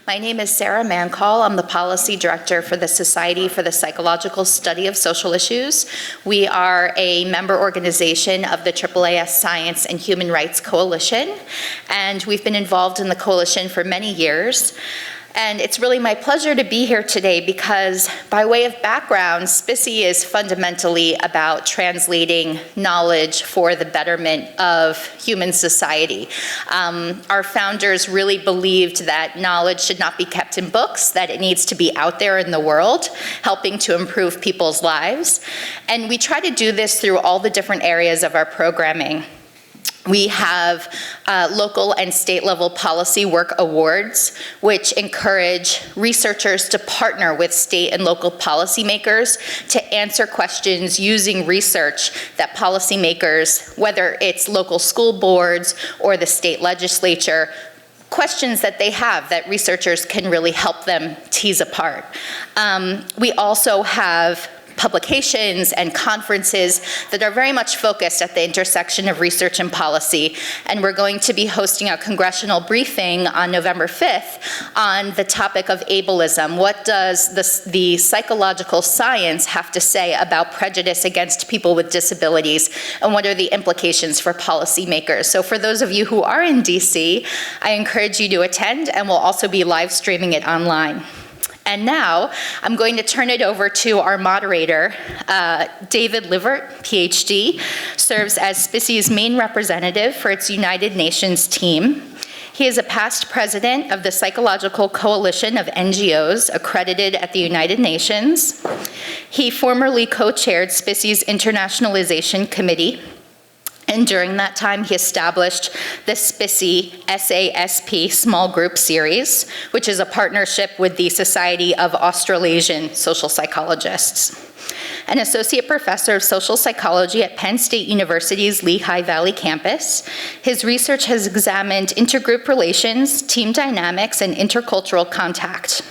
My name is Sarah Mancall. I'm the Policy Director for the Society for the Psychological Study of Social Issues. We are a member organization of the AAAS Science and Human Rights Coalition, and we've been involved in the coalition for many years. And it's really my pleasure to be here today because, by way of background, SPICY is fundamentally about translating knowledge for the betterment of human society. Our founders really believed that knowledge should not be kept in books, that it needs to be out there in the world, helping to improve people's lives. And we try to do this through all the different areas of our programming. We have local and state level policy work awards, which encourage researchers to partner with state and local policymakers to answer questions using research that policymakers, whether it's local school boards or the state legislature, questions that they have that researchers can really help them tease apart. We also have publications and conferences that are very much focused at the intersection of research and policy. And we're going to be hosting a congressional briefing on November 5th on the topic of ableism. What does the psychological science have to say about prejudice against people with disabilities, and what are the implications for policymakers? So for those of you who are in DC, I encourage you to attend, and we'll also be live streaming it online. And now, I'm going to turn it over to our moderator, David Livert, PhD, serves as SPICY's main representative for its United Nations team. He is a past president of the Psychological Coalition of NGOs accredited at the United Nations. He formerly co-chaired SPICY's Internationalization Committee. And during that time, he established the SPICY SASP Small Group Series, which is a partnership with the Society of Australasian Social Psychologists. An associate professor of social psychology at Penn State University's Lehigh Valley campus, his research has examined intergroup relations, team dynamics, and intercultural contact.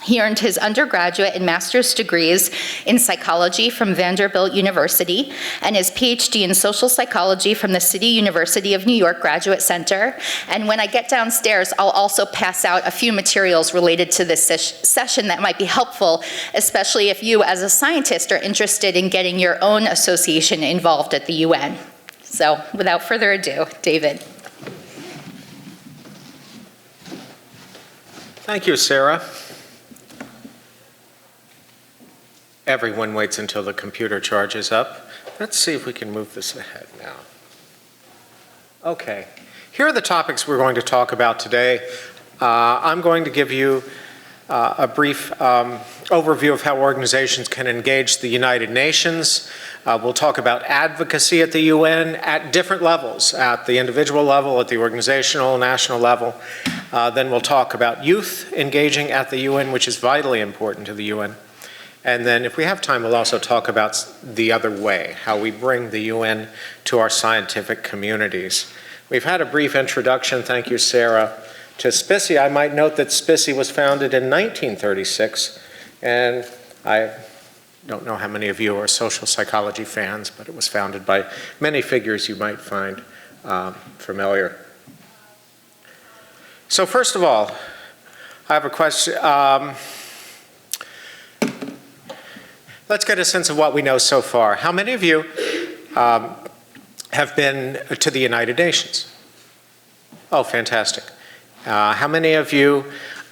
He earned his undergraduate and master's degrees in psychology from Vanderbilt University and his PhD in social psychology from the City University of New York Graduate Center. And when I get downstairs, I'll also pass out a few materials related to this session that might be helpful, especially if you as a scientist are interested in getting your own association involved at the UN. So without further ado, David. Thank you, Sarah. Everyone waits until the computer charges up. Let's see if we can move this ahead now. Okay, here are the topics we're going to talk about today. I'm going to give you a brief overview of how organizations can engage the United Nations. We'll talk about advocacy at the UN at different levels, at the individual level, at the organizational, national level. Then we'll talk about youth engaging at the UN, which is vitally important to the UN. And then if we have time, we'll also talk about the other way, how we bring the UN to our scientific communities. We've had a brief introduction, thank you, Sarah, to SPICY. I might note that SPICY was founded in 1936, and I don't know how many of you are social psychology fans, but it was founded by many figures you might find familiar. So first of all, I have a question. Let's get a sense of what we know so far. How many of you have been to the United Nations? Oh, fantastic. How many of you,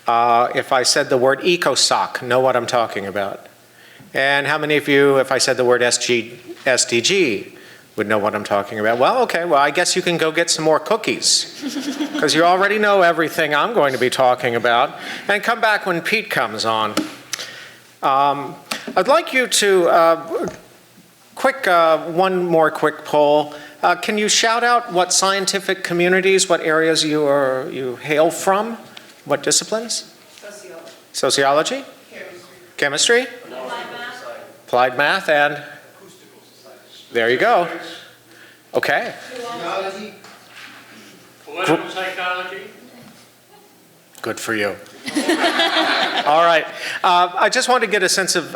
if I said the word Ecosoc, know what I'm talking about? And how many of you, if I said the word SDG, would know what I'm talking about? Well, okay, well, I guess you can go get some more cookies, because you already know everything I'm going to be talking about, and come back when Pete comes on. I'd like you to, one more quick poll. Can you shout out what scientific communities, what areas you hail from? What disciplines? Sociology. Sociology? Chemistry? Applied math and? There you go. Okay. Sociology. Political psychology. Good for you. All right. I just want to get a sense of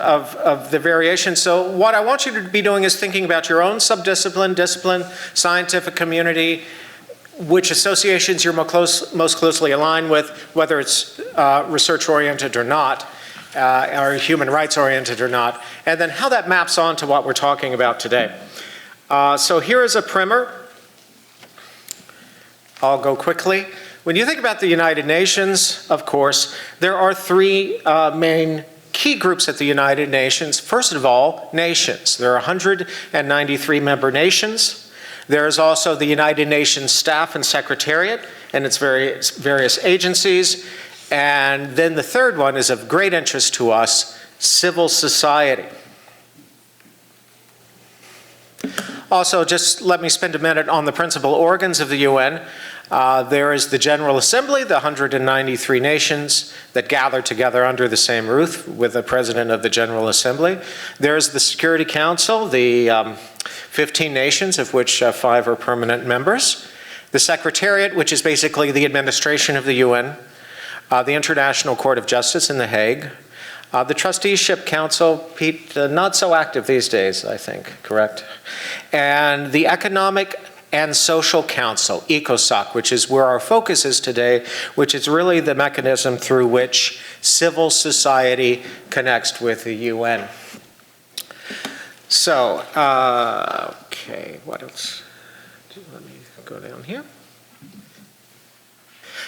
the variation. So what I want you to be doing is thinking about your own subdiscipline, discipline, scientific community, which associations you're most closely aligned with, whether it's research-oriented or not, or human rights-oriented or not, and then how that maps on to what we're talking about today. So here is a primer. I'll go quickly. When you think about the United Nations, of course, there are three main key groups at the United Nations. First of all, nations. There are 193 member nations. There is also the United Nations Staff and Secretariat and its various agencies. And then the third one is of great interest to us, civil society. Also, just let me spend a minute on the principal organs of the UN. There is the General Assembly, the 193 nations that gather together under the same roof with the President of the General Assembly. There's the Security Council, the 15 nations, of which 5 are permanent members. The Secretariat, which is basically the administration of the UN. The International Court of Justice in The Hague. The Trusteeship Council, Pete, not so active these days, I think, correct? And the Economic and Social Council, Ecosoc, which is where our focus is today, which is really the mechanism through which civil society connects with the UN. So, okay, what else? Let me go down here.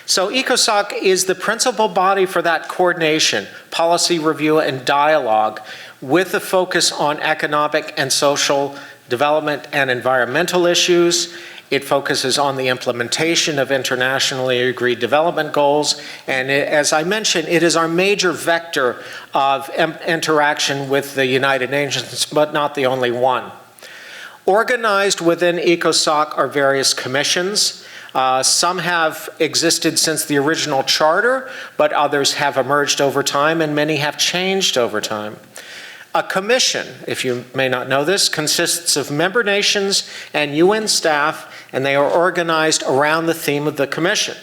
So Ecosoc is the principal body for that coordination, policy review, and dialogue with a focus on economic and social development and environmental issues. It focuses on the implementation of internationally agreed development goals. And as I mentioned, it is our major vector of interaction with the United Nations, but not the only one. Organized within Ecosoc are various commissions. Some have existed since the original charter, but others have emerged over time, and many have changed over time. A commission, if you may not know this, consists of member nations and UN staff, and they are organized around the theme of the commission.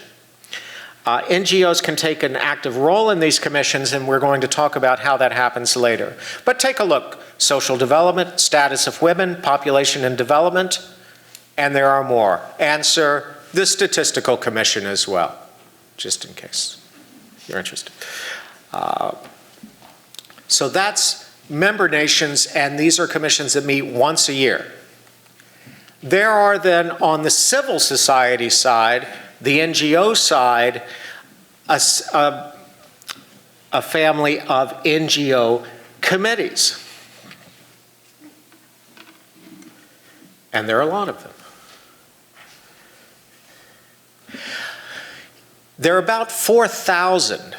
NGOs can take an active role in these commissions, and we're going to talk about how that happens later. But take a look. Social development, status of women, population and development, and there are more. Answer, the Statistical Commission as well, just in case you're interested. So that's member nations, and these are commissions that meet once a year. There are then, on the civil society side, the NGO side, a family of NGO committees. And there are a lot of them. There are about 4,000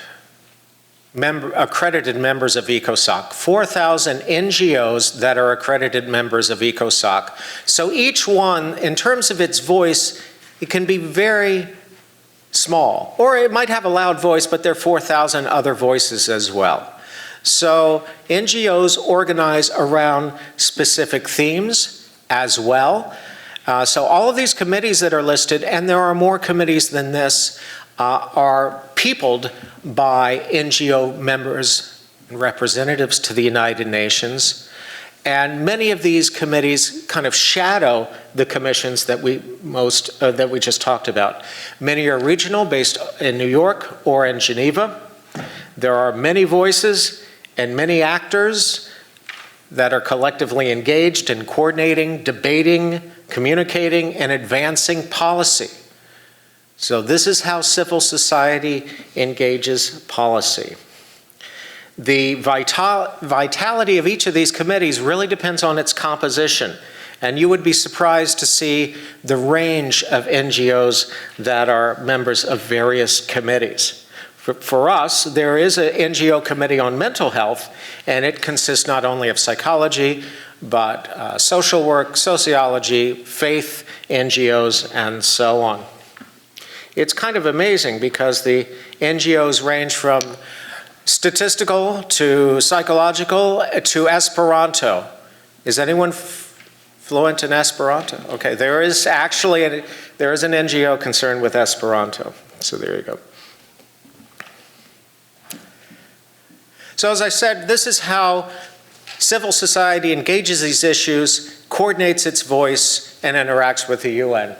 accredited members of Ecosoc, 4,000 NGOs that are accredited members of Ecosoc. So each one, in terms of its voice, it can be very small, or it might have a loud voice, but there are 4,000 other voices as well. So NGOs organize around specific themes as well. So all of these committees that are listed, and there are more committees than this, are peopled by NGO members and representatives to the United Nations. And many of these committees kind of shadow the commissions that we just talked about. Many are regional, based in New York or in Geneva. There are many voices and many actors that are collectively engaged in coordinating, debating, communicating, and advancing policy. So this is how civil society engages policy. The vitality of each of these committees really depends on its composition. And you would be surprised to see the range of NGOs that are members of various committees. For us, there is an NGO committee on mental health, and it consists not only of psychology, but social work, sociology, faith, NGOs, and so on. It's kind of amazing because the NGOs range from statistical to psychological to Esperanto. Is anyone fluent in Esperanto? Okay, there is an NGO concerned with Esperanto. So there you go. So as I said, this is how civil society engages these issues, coordinates its voice, and interacts with the UN.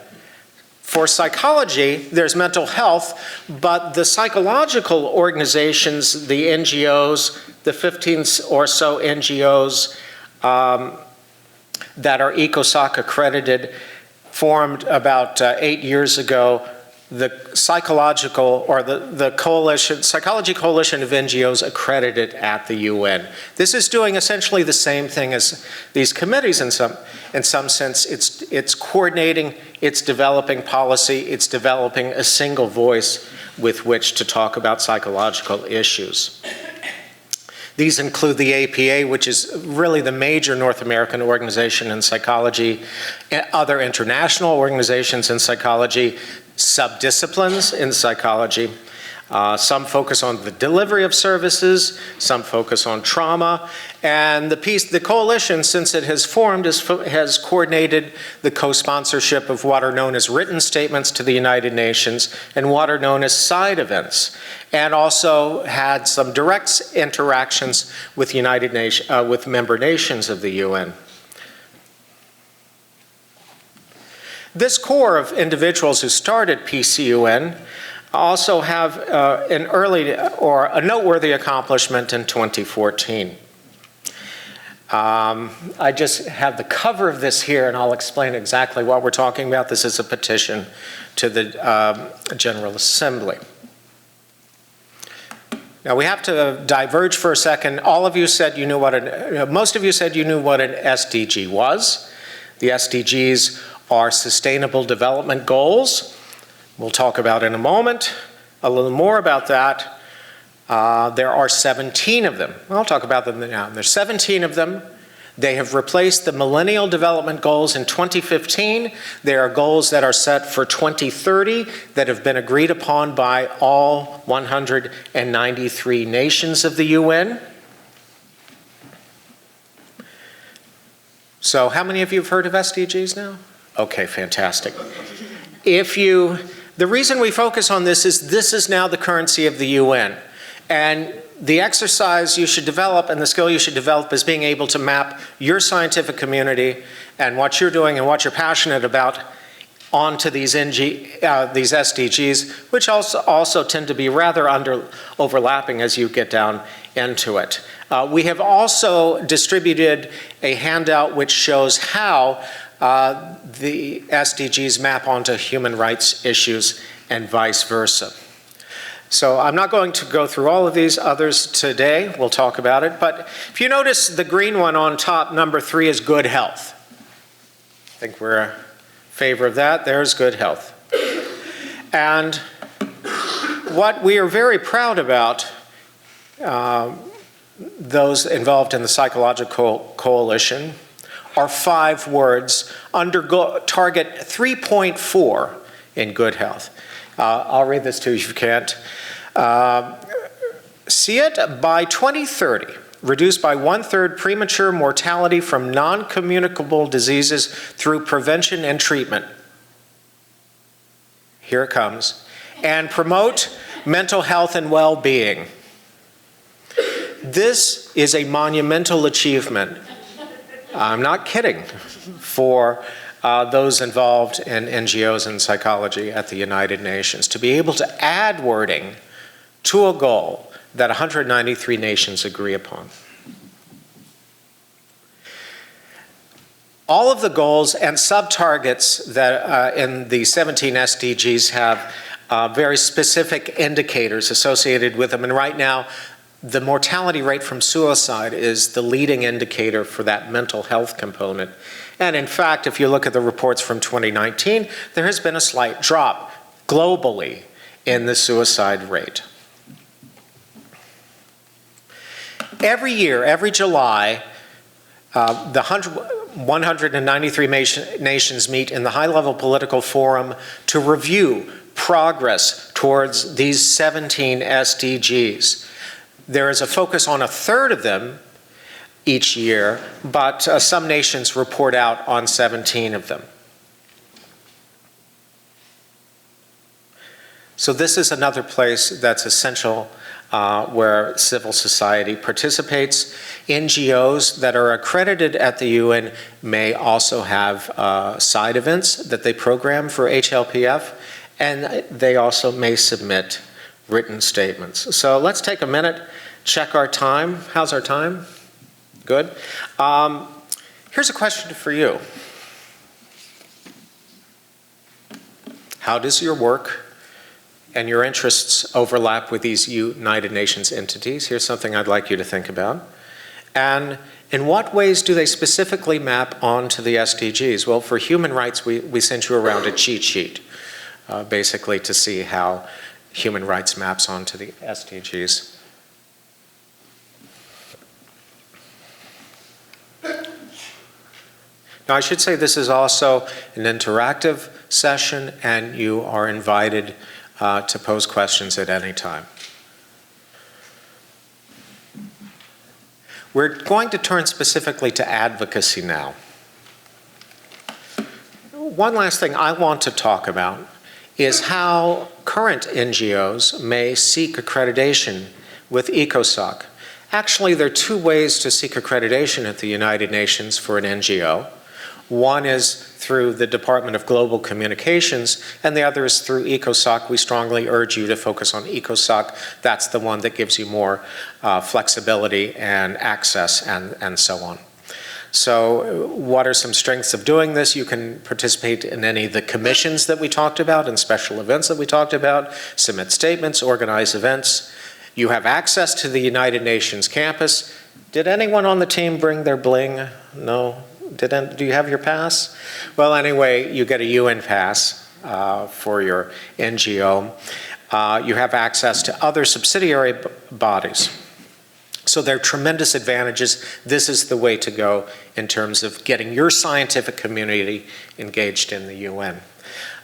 For psychology, there's mental health, but the psychological organizations, the NGOs, the 15 or so NGOs that are Ecosoc accredited, formed about 8 years ago, the psychological, or the coalition, Psychology Coalition of NGOs accredited at the UN. This is doing essentially the same thing as these committees in some sense. It's coordinating, it's developing policy, it's developing a single voice with which to talk about psychological issues. These include the APA, which is really the major North American organization in psychology, other international organizations in psychology, subdisciplines in psychology. Some focus on the delivery of services, some focus on trauma, and the coalition, since it has formed, has coordinated the co-sponsorship of what are known as written statements to the United Nations and what are known as side events, and also had some direct interactions with with member nations of the UN. This core of individuals who started PCUN also have an early or a noteworthy accomplishment in 2014. I just have the cover of this here, and I'll explain exactly what we're talking about. This is a petition to the General Assembly. Now we have to diverge for a second. All of you said you knew what most of you said you knew what an SDG was. The SDGs are Sustainable Development Goals. We'll talk about in a moment, a little more about that. There are 17 of them. I'll talk about them now. There's 17 of them. They have replaced the Millennial Development Goals in 2015. There are goals that are set for 2030 that have been agreed upon by all 193 nations of the UN. So how many of you have heard of SDGs now? Okay, fantastic. The reason we focus on this is now the currency of the UN. And the exercise you should develop and the skill you should develop is being able to map your scientific community and what you're doing and what you're passionate about onto these SDGs, which also tend to be rather overlapping as you get down into it. We have also distributed a handout which shows how the SDGs map onto human rights issues and vice versa. So I'm not going to go through all of these others today. We'll talk about it. But if you notice the green one on top, number 3 is good health. I think we're in favor of that. There's good health. And what we are very proud about, those involved in the Psychological Coalition, are 5 words under target 3.4 in good health. I'll read this to you if you can't. See it, by 2030, reduce by 1/3 premature mortality from non-communicable diseases through prevention and treatment. Here it comes. And promote mental health and well-being. This is a monumental achievement. I'm not kidding, for those involved in NGOs and psychology at the United Nations, to be able to add wording to a goal that 193 nations agree upon. All of the goals and sub-targets that in the 17 SDGs have very specific indicators associated with them, and right now the mortality rate from suicide is the leading indicator for that mental health component. And in fact, if you look at the reports from 2019, there has been a slight drop globally in the suicide rate. Every year, every July, the 193 nations meet in the high-level political forum to review progress towards these 17 SDGs. There is a focus on 1/3 of them each year, but some nations report out on 17 of them. So this is another place that's essential where civil society participates. NGOs that are accredited at the UN may also have side events that they program for HLPF, and they also may submit written statements. So let's take a minute, check our time. How's our time? Good. Here's a question for you. How does your work and your interests overlap with these United Nations entities? Here's something I'd like you to think about. And in what ways do they specifically map onto the SDGs? Well, for human rights, we sent you around a cheat sheet, basically to see how human rights maps onto the SDGs. Now, I should say this is also an interactive session, and you are invited to pose questions at any time. We're going to turn specifically to advocacy now. One last thing I want to talk about is how current NGOs may seek accreditation with Ecosoc. Actually, there are two ways to seek accreditation at the United Nations for an NGO. One is through the Department of Global Communications, and the other is through Ecosoc. We strongly urge you to focus on Ecosoc. That's the one that gives you more flexibility and access and so on. So what are some strengths of doing this? You can participate in any of the commissions that we talked about and special events that we talked about, submit statements, organize events. You have access to the United Nations campus. Did anyone on the team bring their bling? No? Do you have your pass? Well, anyway, you get a UN pass for your NGO. You have access to other subsidiary bodies. So there are tremendous advantages. This is the way to go in terms of getting your scientific community engaged in the UN.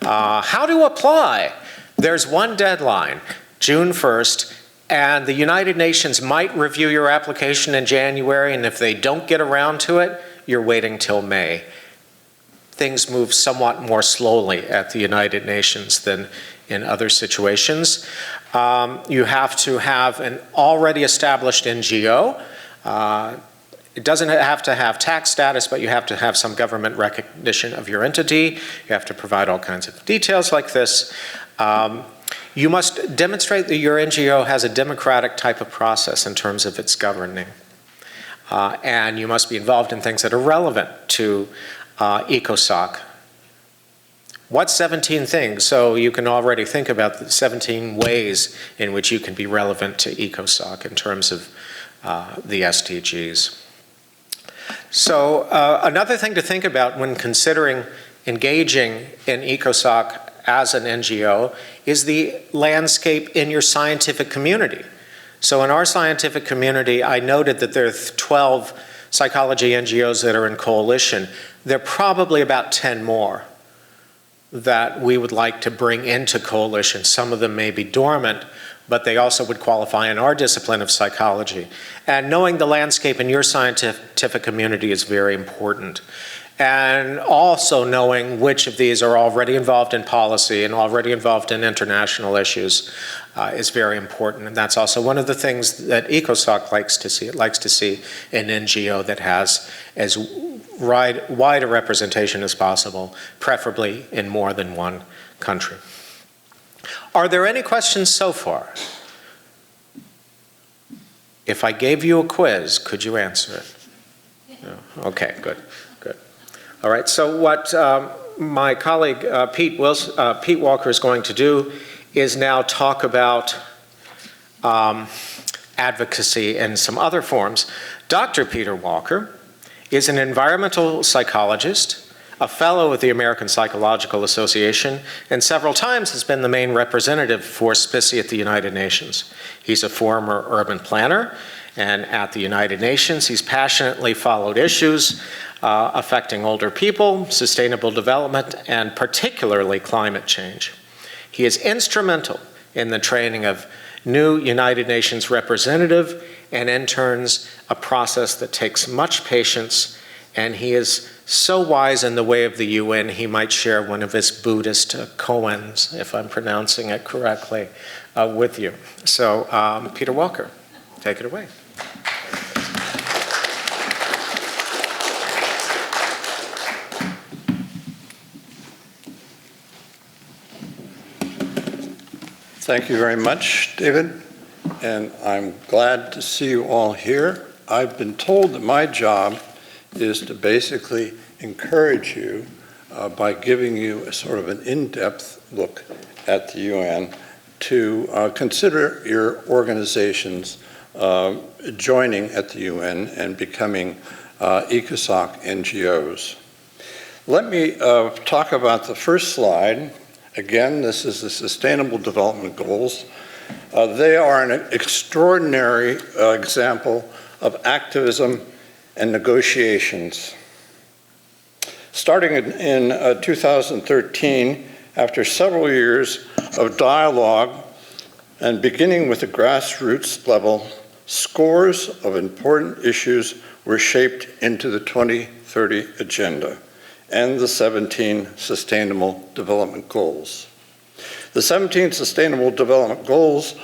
How to apply? There's one deadline, June 1st, and the United Nations might review your application in January, and if they don't get around to it, you're waiting till May. Things move somewhat more slowly at the United Nations than in other situations. You have to have an already established NGO. It doesn't have to have tax status, but you have to have some government recognition of your entity. You have to provide all kinds of details like this. You must demonstrate that your NGO has a democratic type of process in terms of its governing. And you must be involved in things that are relevant to Ecosoc. What 17 things? So you can already think about the 17 ways in which you can be relevant to Ecosoc in terms of the SDGs. So another thing to think about when considering engaging in Ecosoc as an NGO is the landscape in your scientific community. So in our scientific community, I noted that there are 12 psychology NGOs that are in coalition. There are probably about 10 more that we would like to bring into coalition. Some of them may be dormant, but they also would qualify in our discipline of psychology. And knowing the landscape in your scientific community is very important. And also knowing which of these are already involved in policy and already involved in international issues is very important. And that's also one of the things that Ecosoc likes to see. It likes to see an NGO that has as wide a representation as possible, preferably in more than one country. Are there any questions so far? If I gave you a quiz, could you answer it? No. Okay, good. All right, so what my colleague Pete Walker is going to do is now talk about advocacy and some other forms. Dr. Peter Walker is an environmental psychologist, a fellow of the American Psychological Association, and several times has been the main representative for SPICY at the United Nations. He's a former urban planner, and at the United Nations, he's passionately followed issues affecting older people, sustainable development, and particularly climate change. He is instrumental in the training of new United Nations representative and interns, a process that takes much patience, and he is so wise in the way of the UN, he might share one of his Buddhist koans, if I'm pronouncing it correctly, with you. So, Peter Walker, take it away. Thank you very much, David, and I'm glad to see you all here. I've been told that my job is to basically encourage you by giving you a sort of an in-depth look at the UN to consider your organizations joining at the UN and becoming Ecosoc NGOs. Let me talk about the first slide. Again, this is the Sustainable Development Goals. They are an extraordinary example of activism and negotiations. Starting in 2013, after several years of dialogue and beginning with the grassroots level, scores of important issues were shaped into the 2030 Agenda and the 17 Sustainable Development Goals. The 17 Sustainable Development Goals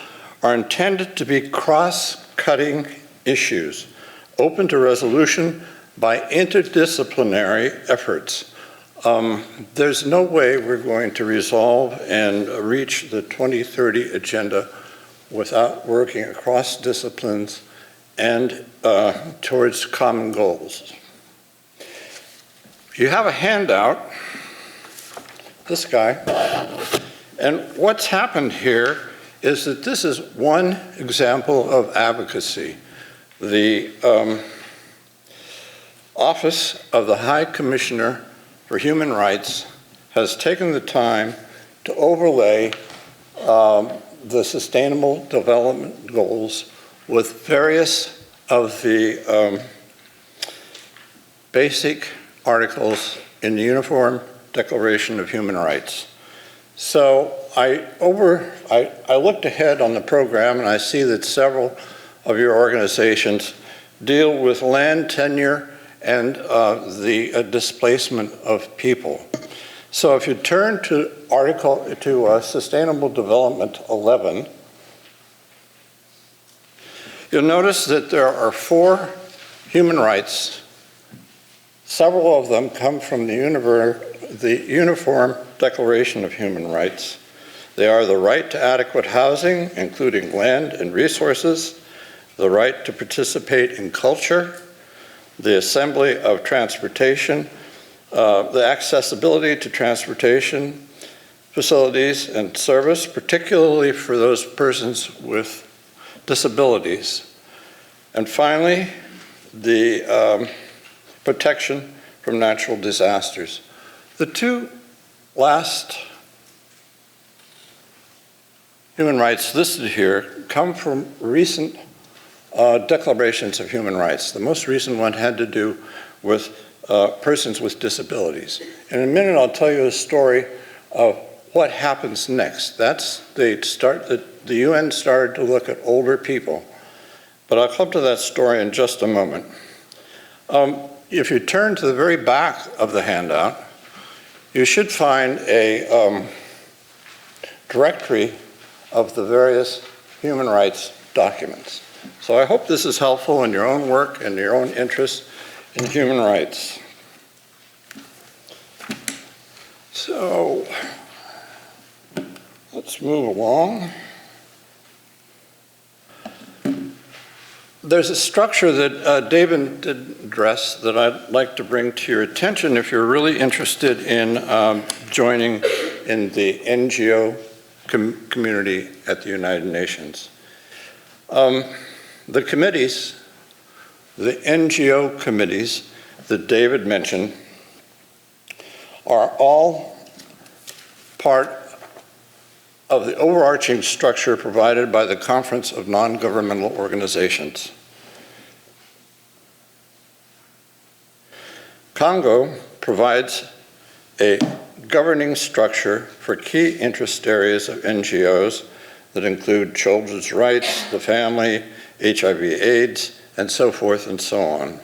are intended to be cross-cutting issues, open to resolution by interdisciplinary efforts. There's no way we're going to resolve and reach the 2030 Agenda without working across disciplines and towards common goals. You have a handout, this guy, and what's happened here is that this is one example of advocacy. The Office of the High Commissioner for Human Rights has taken the time to overlay the Sustainable Development Goals with various of the basic articles in the Uniform Declaration of Human Rights. So I looked ahead on the program and I see that several of your organizations deal with land tenure and the displacement of people. So if you turn to Sustainable Development 11, you'll notice that there are 4 human rights. Several of them come from the Uniform Declaration of Human Rights. They are the right to adequate housing, including land and resources, the right to participate in culture, the assembly of transportation, the accessibility to transportation facilities and service, particularly for those persons with disabilities. And finally, the protection from natural disasters. The 2 last human rights listed here come from recent declarations of human rights. The most recent one had to do with persons with disabilities. In a minute, I'll tell you a story of what happens next. The UN started to look at older people, but I'll come to that story in just a moment. If you turn to the very back of the handout, you should find a directory of the various human rights documents. So I hope this is helpful in your own work and your own interest in human rights. So let's move along. There's a structure that David did address that I'd like to bring to your attention if you're really interested in joining in the NGO community at the United Nations. The committees, the NGO committees that David mentioned, are all part of the overarching structure provided by the Conference of Non-Governmental Organizations. Congo provides a governing structure for key interest areas of NGOs that include children's rights, the family, HIV/AIDS, and so forth and so on.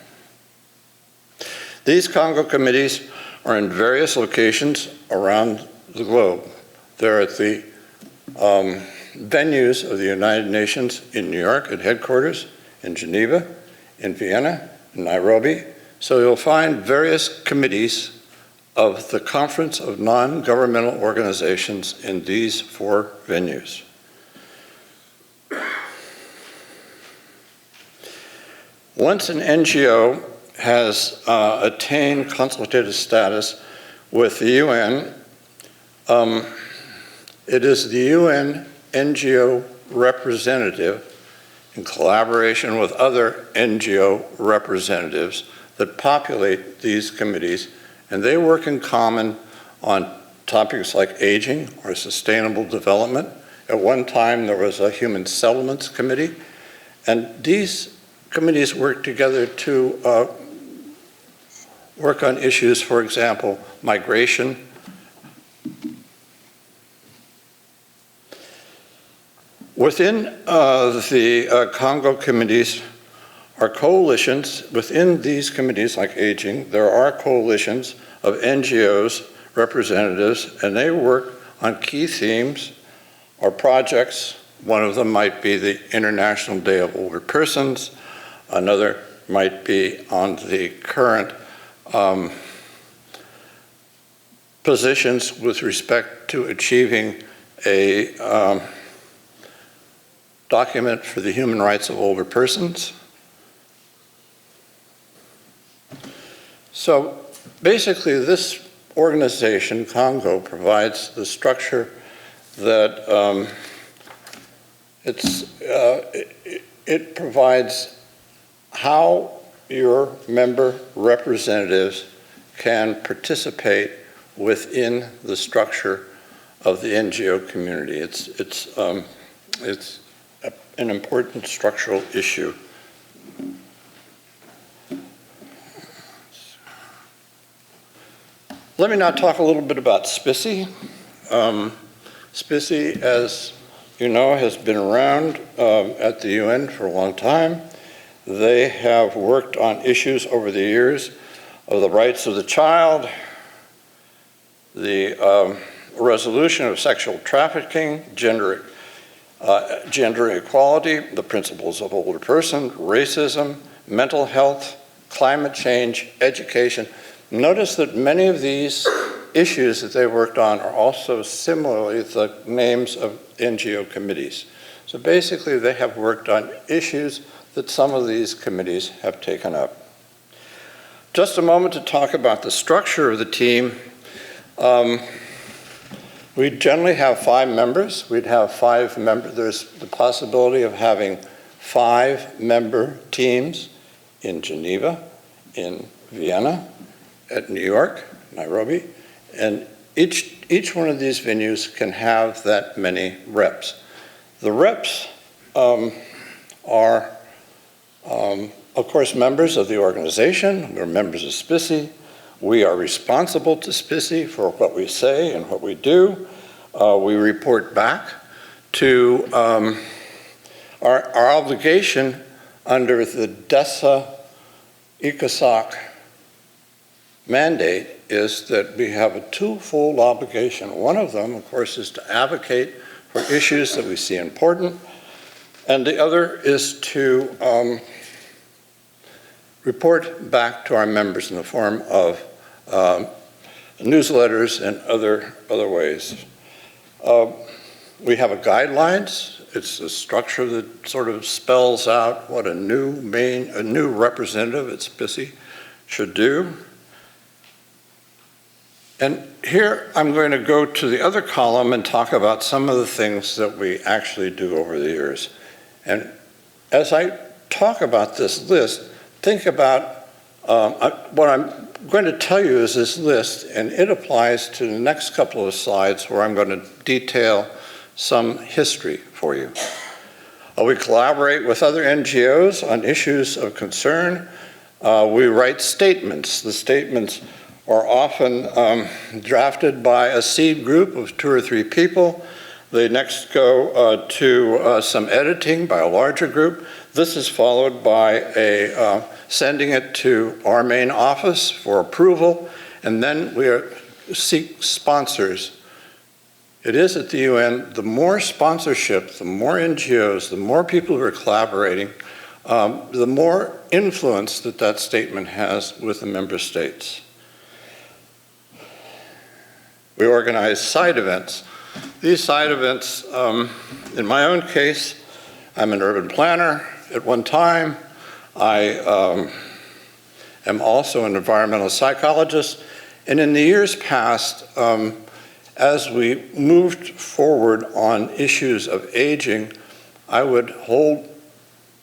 These Congo committees are in various locations around the globe. They're at the venues of the United Nations in New York at headquarters, in Geneva, in Vienna, in Nairobi. So you'll find various committees of the Conference of Non-Governmental Organizations in these 4 venues. Once an NGO has attained consultative status with the UN, it is the UN NGO representative, in collaboration with other NGO representatives, that populate these committees, and they work in common on topics like aging or sustainable development. At one time, there was a Human Settlements Committee, and these committees work together to work on issues, for example, migration. Within the Congo committees are coalitions. Within these committees, like aging, there are coalitions of NGOs, representatives, and they work on key themes or projects. One of them might be the International Day of Older Persons. Another might be on the current positions with respect to achieving a document for the human rights of older persons. So basically, this organization, Congo, provides the structure that it provides how your member representatives can participate within the structure of the NGO community. It's an important structural issue. Let me now talk a little bit about Ipcc. Ipcc, as you know, has been around at the UN for a long time. They have worked on issues over the years of the rights of the child, the resolution of sexual trafficking, gender equality, the principles of older person, racism, mental health, climate change, education. Notice that many of these issues that they worked on are also similarly the names of NGO committees. So basically, they have worked on issues that some of these committees have taken up. Just a moment to talk about the structure of the team. We generally have 5 members. We'd have 5 members. There's the possibility of having 5-member teams in Geneva, in Vienna, at New York, Nairobi, and each one of these venues can have that many reps. The reps are, of course, members of the organization. We're members of Ipcc. We are responsible to Ipcc for what we say and what we do. We report back to our obligation under the DESA Ecosoc mandate is that we have a twofold obligation. One of them, of course, is to advocate for issues that we see important, and the other is to report back to our members in the form of newsletters and other ways. We have a guidelines. It's a structure that sort of spells out what a new representative at Ipcc should do. And here I'm going to go to the other column and talk about some of the things that we actually do over the years. And as I talk about this list, think about what I'm going to tell you is this list, and it applies to the next couple of slides where I'm going to detail some history for you. We collaborate with other NGOs on issues of concern. We write statements. The statements are often drafted by a seed group of 2 or 3 people. They next go to some editing by a larger group. This is followed by sending it to our main office for approval, and then we seek sponsors it is at the UN, the more sponsorship, the more NGOs, the more people who are collaborating, the more influence that that statement has with the member states. We organize side events. These side events, in my own case, I'm an urban planner at one time. I am also an environmental psychologist. And in the years past, as we moved forward on issues of aging, I would hold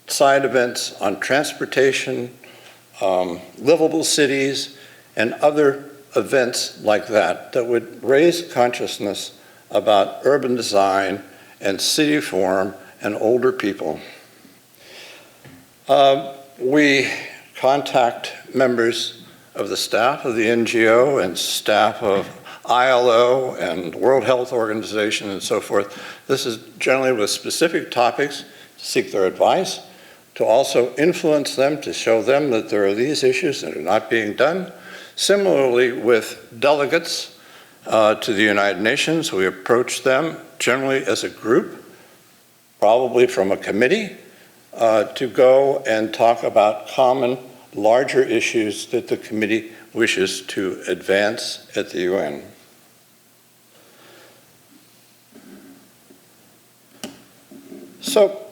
side events on transportation, livable cities, and other events like that that would raise consciousness about urban design and city form and older people. We contact members of the staff of the NGO and staff of ILO and World Health Organization and so forth. This is generally with specific topics to seek their advice, to also influence them, to show them that there are these issues that are not being done. Similarly, with delegates to the United Nations, we approach them generally as a group, probably from a committee, to go and talk about common, larger issues that the committee wishes to advance at the UN. So,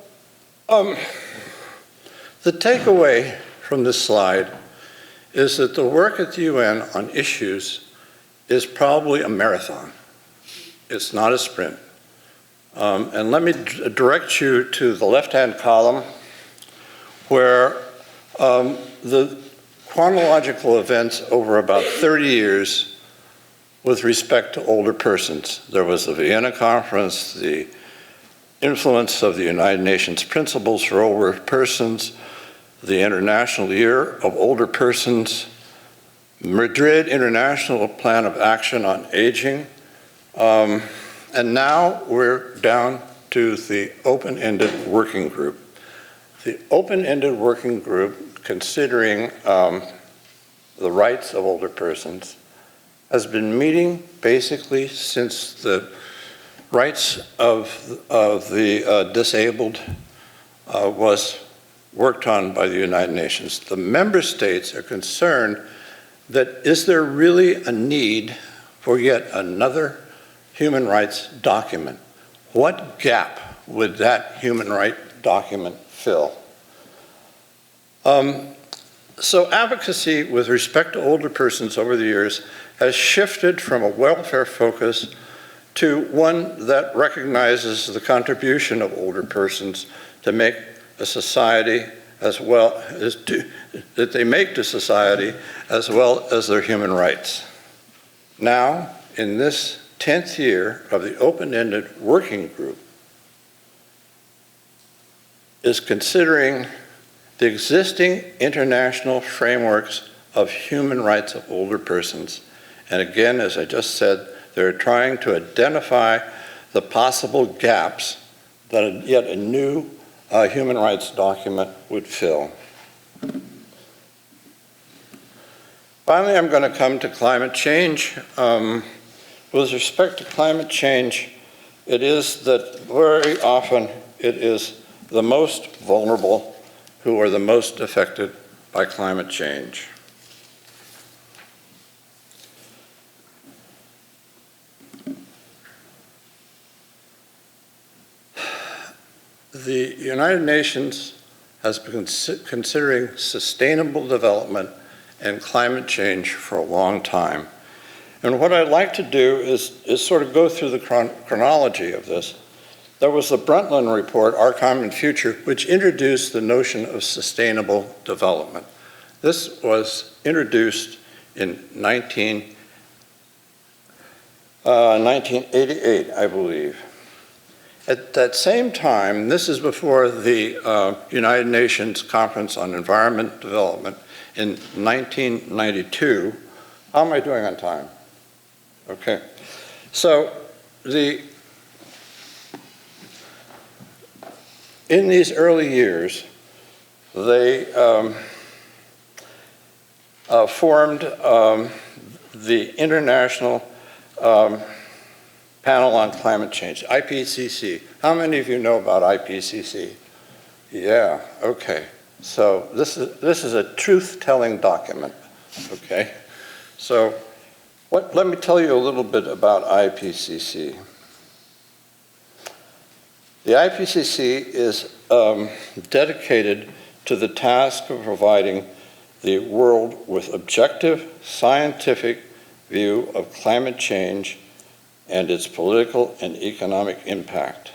the takeaway from this slide is that the work at the UN on issues is probably a marathon. It's not a sprint. And let me direct you to the left-hand column where the chronological events over about 30 years with respect to older persons. There was the Vienna Conference, the influence of the United Nations Principles for Older Persons, the International Year of Older Persons, Madrid International Plan of Action on Aging, and now we're down to the open-ended working group. The open-ended working group, considering the rights of older persons, has been meeting basically since the rights of the disabled was worked on by the United Nations. The member states are concerned that is there really a need for yet another human rights document? What gap would that human rights document fill? So advocacy with respect to older persons over the years has shifted from a welfare focus to one that recognizes the contribution of older persons to make a society as well as that they make to society as well as their human rights. Now, in this 10th year of the open-ended working group, is considering the existing international frameworks of human rights of older persons. And again, as I just said, they're trying to identify the possible gaps that yet a new human rights document would fill. Finally, I'm going to come to climate change. With respect to climate change, it is that very often it is the most vulnerable who are the most affected by climate change. The United Nations has been considering sustainable development and climate change for a long time. And what I'd like to do is sort of go through the chronology of this. There was the Brundtland Report, Our Common Future, which introduced the notion of sustainable development. This was introduced in 1988, I believe. At that same time, this is before the United Nations Conference on Environment Development in 1992. How am I doing on time? Okay. So in these early years, they formed the International Panel on Climate Change, IPCC. How many of you know about IPCC? Yeah, okay. So this is a truth-telling document, okay? So let me tell you a little bit about IPCC. The IPCC is dedicated to the task of providing the world with objective, scientific view of climate change and its political and economic impact.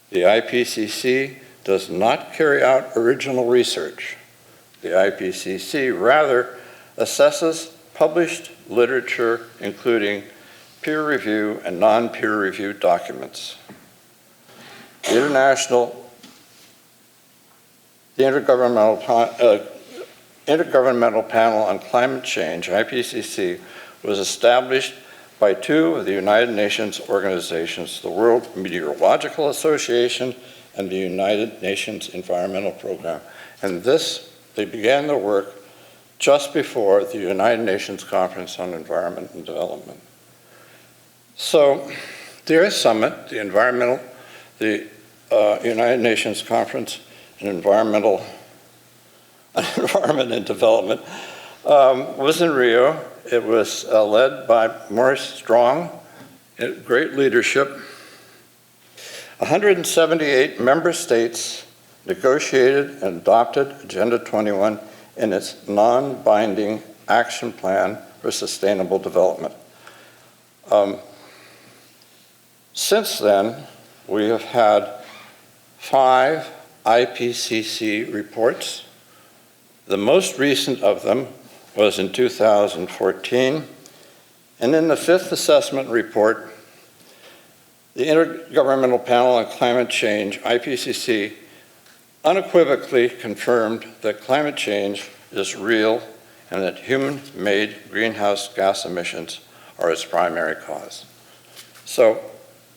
The IPCC does not carry out original research. The IPCC rather assesses published literature, including peer review and non-peer review documents. The Intergovernmental Panel on Climate Change, IPCC, was established by two of the United Nations organizations, the World Meteorological Association and the United Nations Environmental Program. And they began their work just before the United Nations Conference on Environment and Development. So their summit, the United Nations Conference on Environment and Development, was in Rio. It was led by Maurice Strong, great leadership. 178 member states negotiated and adopted Agenda 21 in its non-binding action plan for sustainable development. Since then, we have had 5 IPCC reports. The most recent of them was in 2014, and in the 5th assessment report, the Intergovernmental Panel on Climate Change, IPCC, unequivocally confirmed that climate change is real and that human-made greenhouse gas emissions are its primary cause. So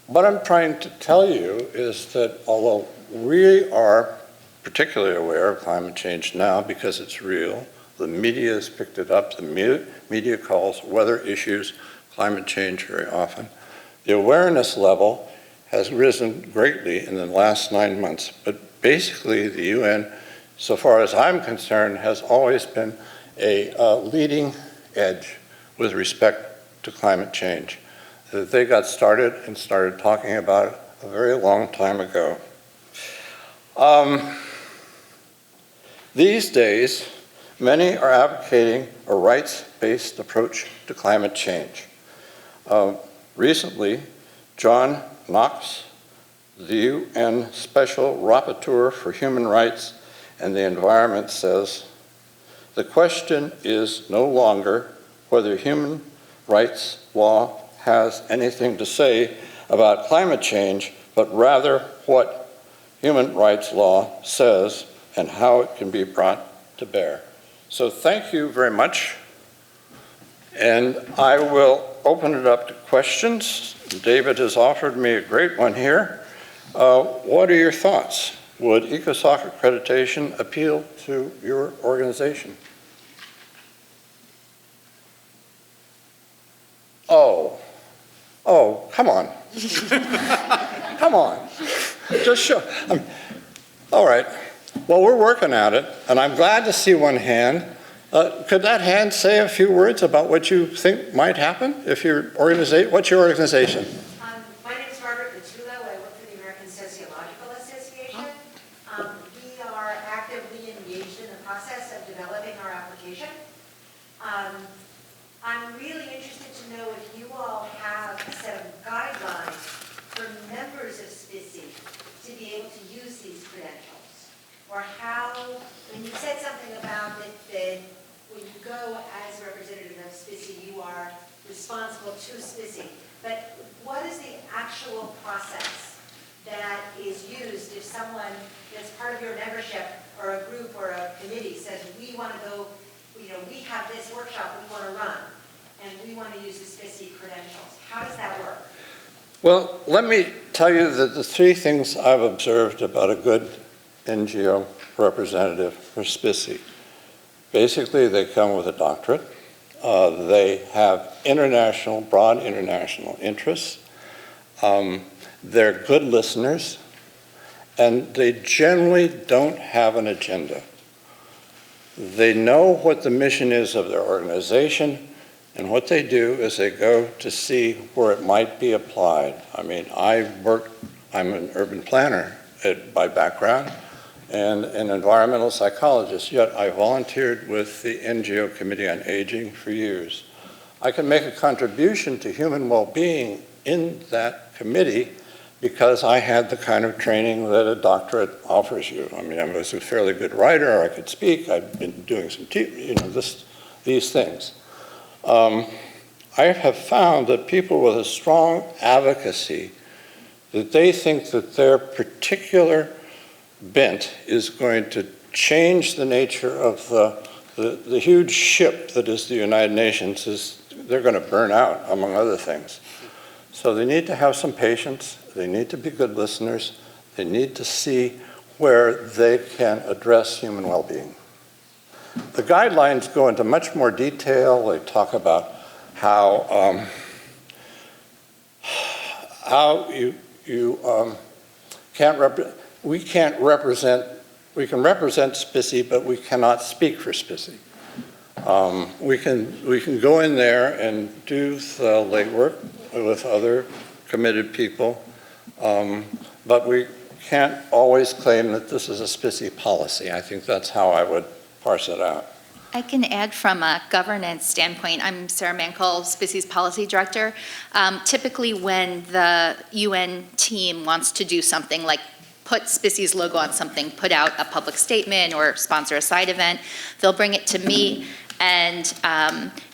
what I'm trying to tell you is that although we are particularly aware of climate change now because it's real, the media has picked it up, the media calls weather issues climate change very often. The awareness level has risen greatly in the last 9 months, but basically the UN, so far as I'm concerned, has always been a leading edge with respect to climate change. They got started and started talking about it a very long time ago. These days, many are advocating a rights-based approach to climate change. Recently, John Knox, the UN Special Rapporteur for Human Rights and the Environment, says, "The question is no longer whether human rights law has anything to say about climate change, but rather what human rights law says and how it can be brought to bear." So thank you very much. And I will open it up to questions. David has offered me a great one here. What are your thoughts? Would Ecosoc accreditation appeal to your organization? Oh, come on. Come on. Just show. All right. Well, we're working at it, and I'm glad to see one hand. Could that hand say a few words about what you think might happen if your organization? What's your organization? My name is Margaret Petullo. I work for the American Sociological Association. We are actively engaged in the process of developing our application. I'm really interested to know if you all have a set of guidelines for members of SPICI to be able to use these credentials, or how, when you said something about that when you go as a representative of SPICI, you are responsible to SPICI, but what is the actual process that is used if someone that's part of your membership or a group or a committee says, we want to go, we have this workshop we want to run, and we want to use the SPICI credentials. How does that work? Well, let me tell you that the 3 things I've observed about a good NGO representative for SPICI. Basically, they come with a doctorate. They have broad international interests. They're good listeners, and they generally don't have an agenda. They know what the mission is of their organization, and what they do is they go to see where it might be applied. I mean, I'm an urban planner by background and an environmental psychologist, yet I volunteered with the NGO Committee on Aging for years. I can make a contribution to human well-being in that committee because I had the kind of training that a doctorate offers you. I mean, I was a fairly good writer, I could speak, I'd been doing some, these things. I have found that people with a strong advocacy, that they think that their particular bent is going to change the nature of the huge ship that is the United Nations, they're going to burn out, among other things. So they need to have some patience, they need to be good listeners, they need to see where they can address human well-being. The guidelines go into much more detail. They talk about how we can represent SPCC, but we cannot speak for SPCC. We can go in there and do the legwork with other committed people, but we can't always claim that this is a SPCC policy. I think that's how I would parse it out. I can add from a governance standpoint. I'm Sarah Mankel, SPCC's policy director. Typically when the UN team wants to do something like put SPCC's logo on something, put out a public statement or sponsor a side event, they'll bring it to me, and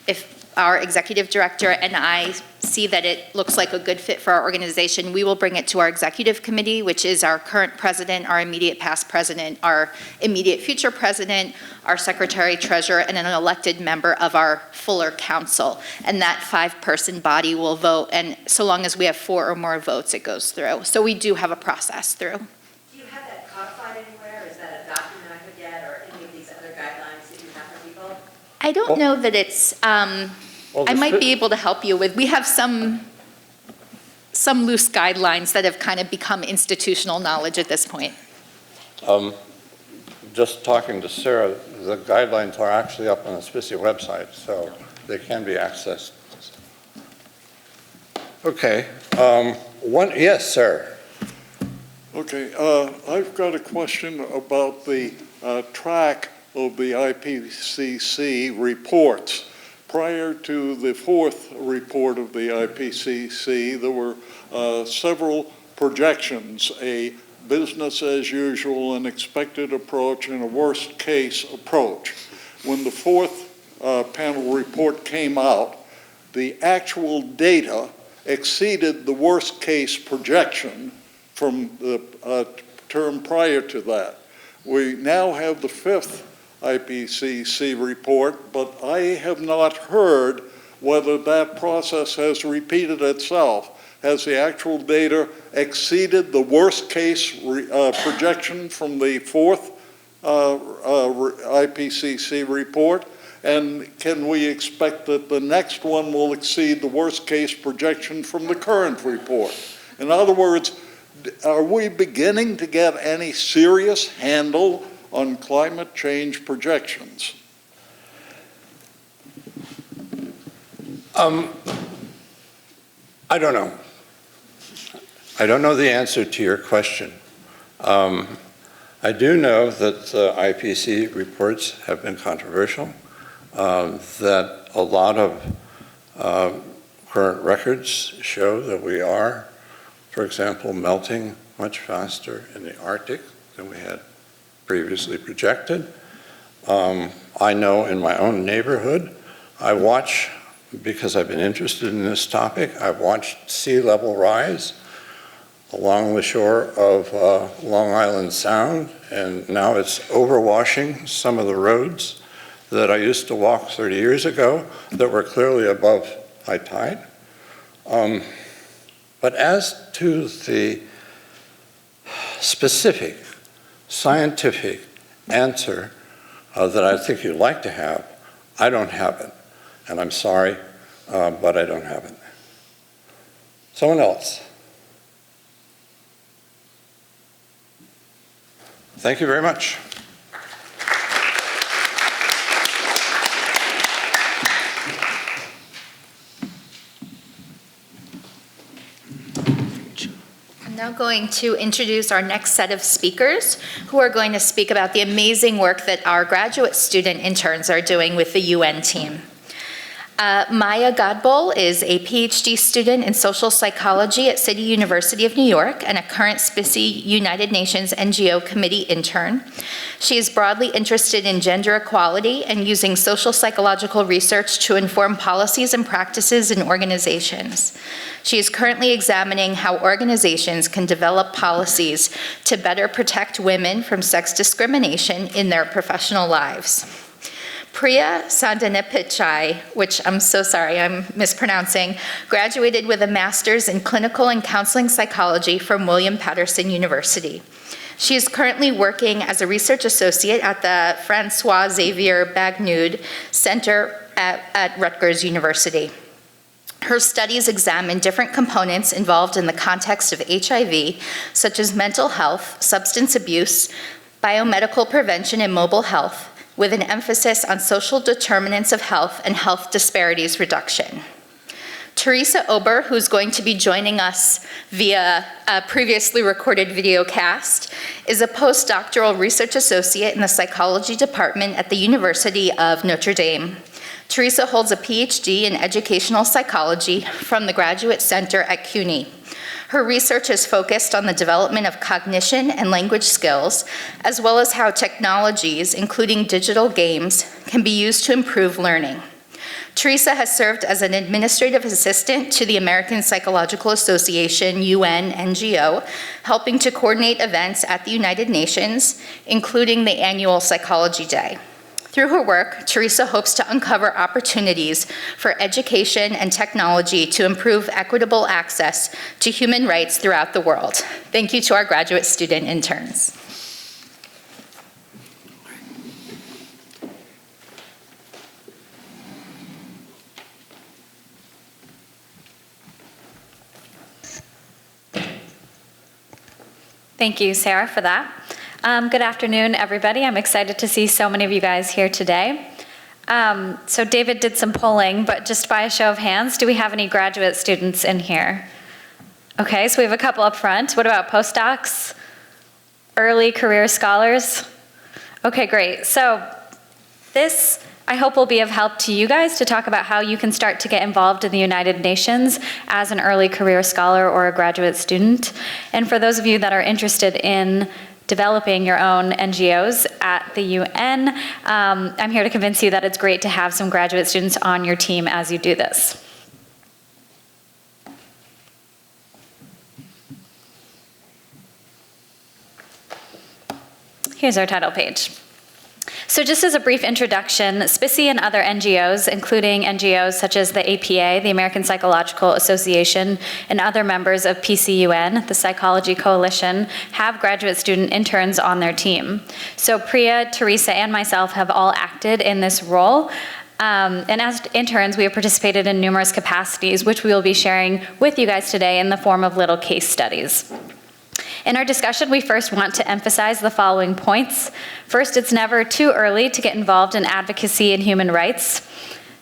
if our executive director and I see that it looks like a good fit for our organization, we will bring it to our executive committee, which is our current president, our immediate past president, our immediate future president, our secretary, treasurer, and an elected member of our fuller council. And that 5-person body will vote, and so long as we have 4 or more votes, it goes through. So we do have a process through. Do you have that codified anywhere? Is that a document I could get, or any of these other guidelines that you have for people? I don't know that it's, I might be able to help you with, we have some loose guidelines that have kind of become institutional knowledge at this point. Just talking to Sarah, the guidelines are actually up on the SPCC website, so they can be accessed. Okay, yes, sir. Okay, I've got a question about the track of the IPCC reports. Prior to the 4th report of the IPCC, there were several projections, a business as usual, an expected approach, and a worst case approach. When the 4th panel report came out, the actual data exceeded the worst case projection from the term prior to that. We now have the 5th IPCC report, but I have not heard whether that process has repeated itself. Has the actual data exceeded the worst case projection from the 4th IPCC report? And can we expect that the next one will exceed the worst case projection from the current report? In other words, are we beginning to get any serious handle on climate change projections? I don't know. I don't know the answer to your question. I do know that the IPCC reports have been controversial, that a lot of current records show that we are, for example, melting much faster in the Arctic than we had previously projected. I know in my own neighborhood, I watch, because I've been interested in this topic, I've watched sea level rise along the shore of Long Island Sound, and now it's overwashing some of the roads that I used to walk 30 years ago that were clearly above high tide. But as to the specific scientific answer that I think you'd like to have, I don't have it. And I'm sorry, but I don't have it. Someone else. Thank you very much. I'm now going to introduce our next set of speakers who are going to speak about the amazing work that our graduate student interns are doing with the UN team. Maya Godbole is a PhD student in social psychology at City University of New York and a current SPICY United Nations NGO committee intern. She is broadly interested in gender equality and using social psychological research to inform policies and practices in organizations. She is currently examining how organizations can develop policies to better protect women from sex discrimination in their professional lives. Priya Sandanapichai, which I'm so sorry I'm mispronouncing, graduated with a master's in clinical and counseling psychology from William Patterson University. She is currently working as a research associate at the Francois Xavier Bagnoud Center at Rutgers University. Her studies examine different components involved in the context of HIV, such as mental health, substance abuse, biomedical prevention, and mobile health, with an emphasis on social determinants of health and health disparities reduction. Teresa Ober, who's going to be joining us via a previously recorded video cast, is a postdoctoral research associate in the psychology department at the University of Notre Dame. Teresa holds a PhD in educational psychology from the Graduate Center at CUNY. Her research is focused on the development of cognition and language skills, as well as how technologies, including digital games, can be used to improve learning. Teresa has served as an administrative assistant to the American Psychological Association, UN NGO, helping to coordinate events at the United Nations, including the annual Psychology Day. Through her work, Teresa hopes to uncover opportunities for education and technology to improve equitable access to human rights throughout the world. Thank you to our graduate student interns. Thank you, Sarah, for that. Good afternoon, everybody. I'm excited to see so many of you guys here today. So David did some polling, but just by a show of hands, do we have any graduate students in here? Okay, so we have a couple up front. What about postdocs? Early career scholars? Okay, great. So this, I hope, will be of help to you guys to talk about how you can start to get involved in the United Nations as an early career scholar or a graduate student. And for those of you that are interested in developing your own NGOs at the UN, I'm here to convince you that it's great to have some graduate students on your team as you do this. Here's our title page. So just as a brief introduction, SPICY and other NGOs, including NGOs such as the APA, the American Psychological Association, and other members of PCUN, the Psychology Coalition, have graduate student interns on their team. So Priya, Teresa, and myself have all acted in this role. And as interns, we have participated in numerous capacities, which we will be sharing with you guys today in the form of little case studies. In our discussion, we first want to emphasize the following points. First, it's never too early to get involved in advocacy and human rights.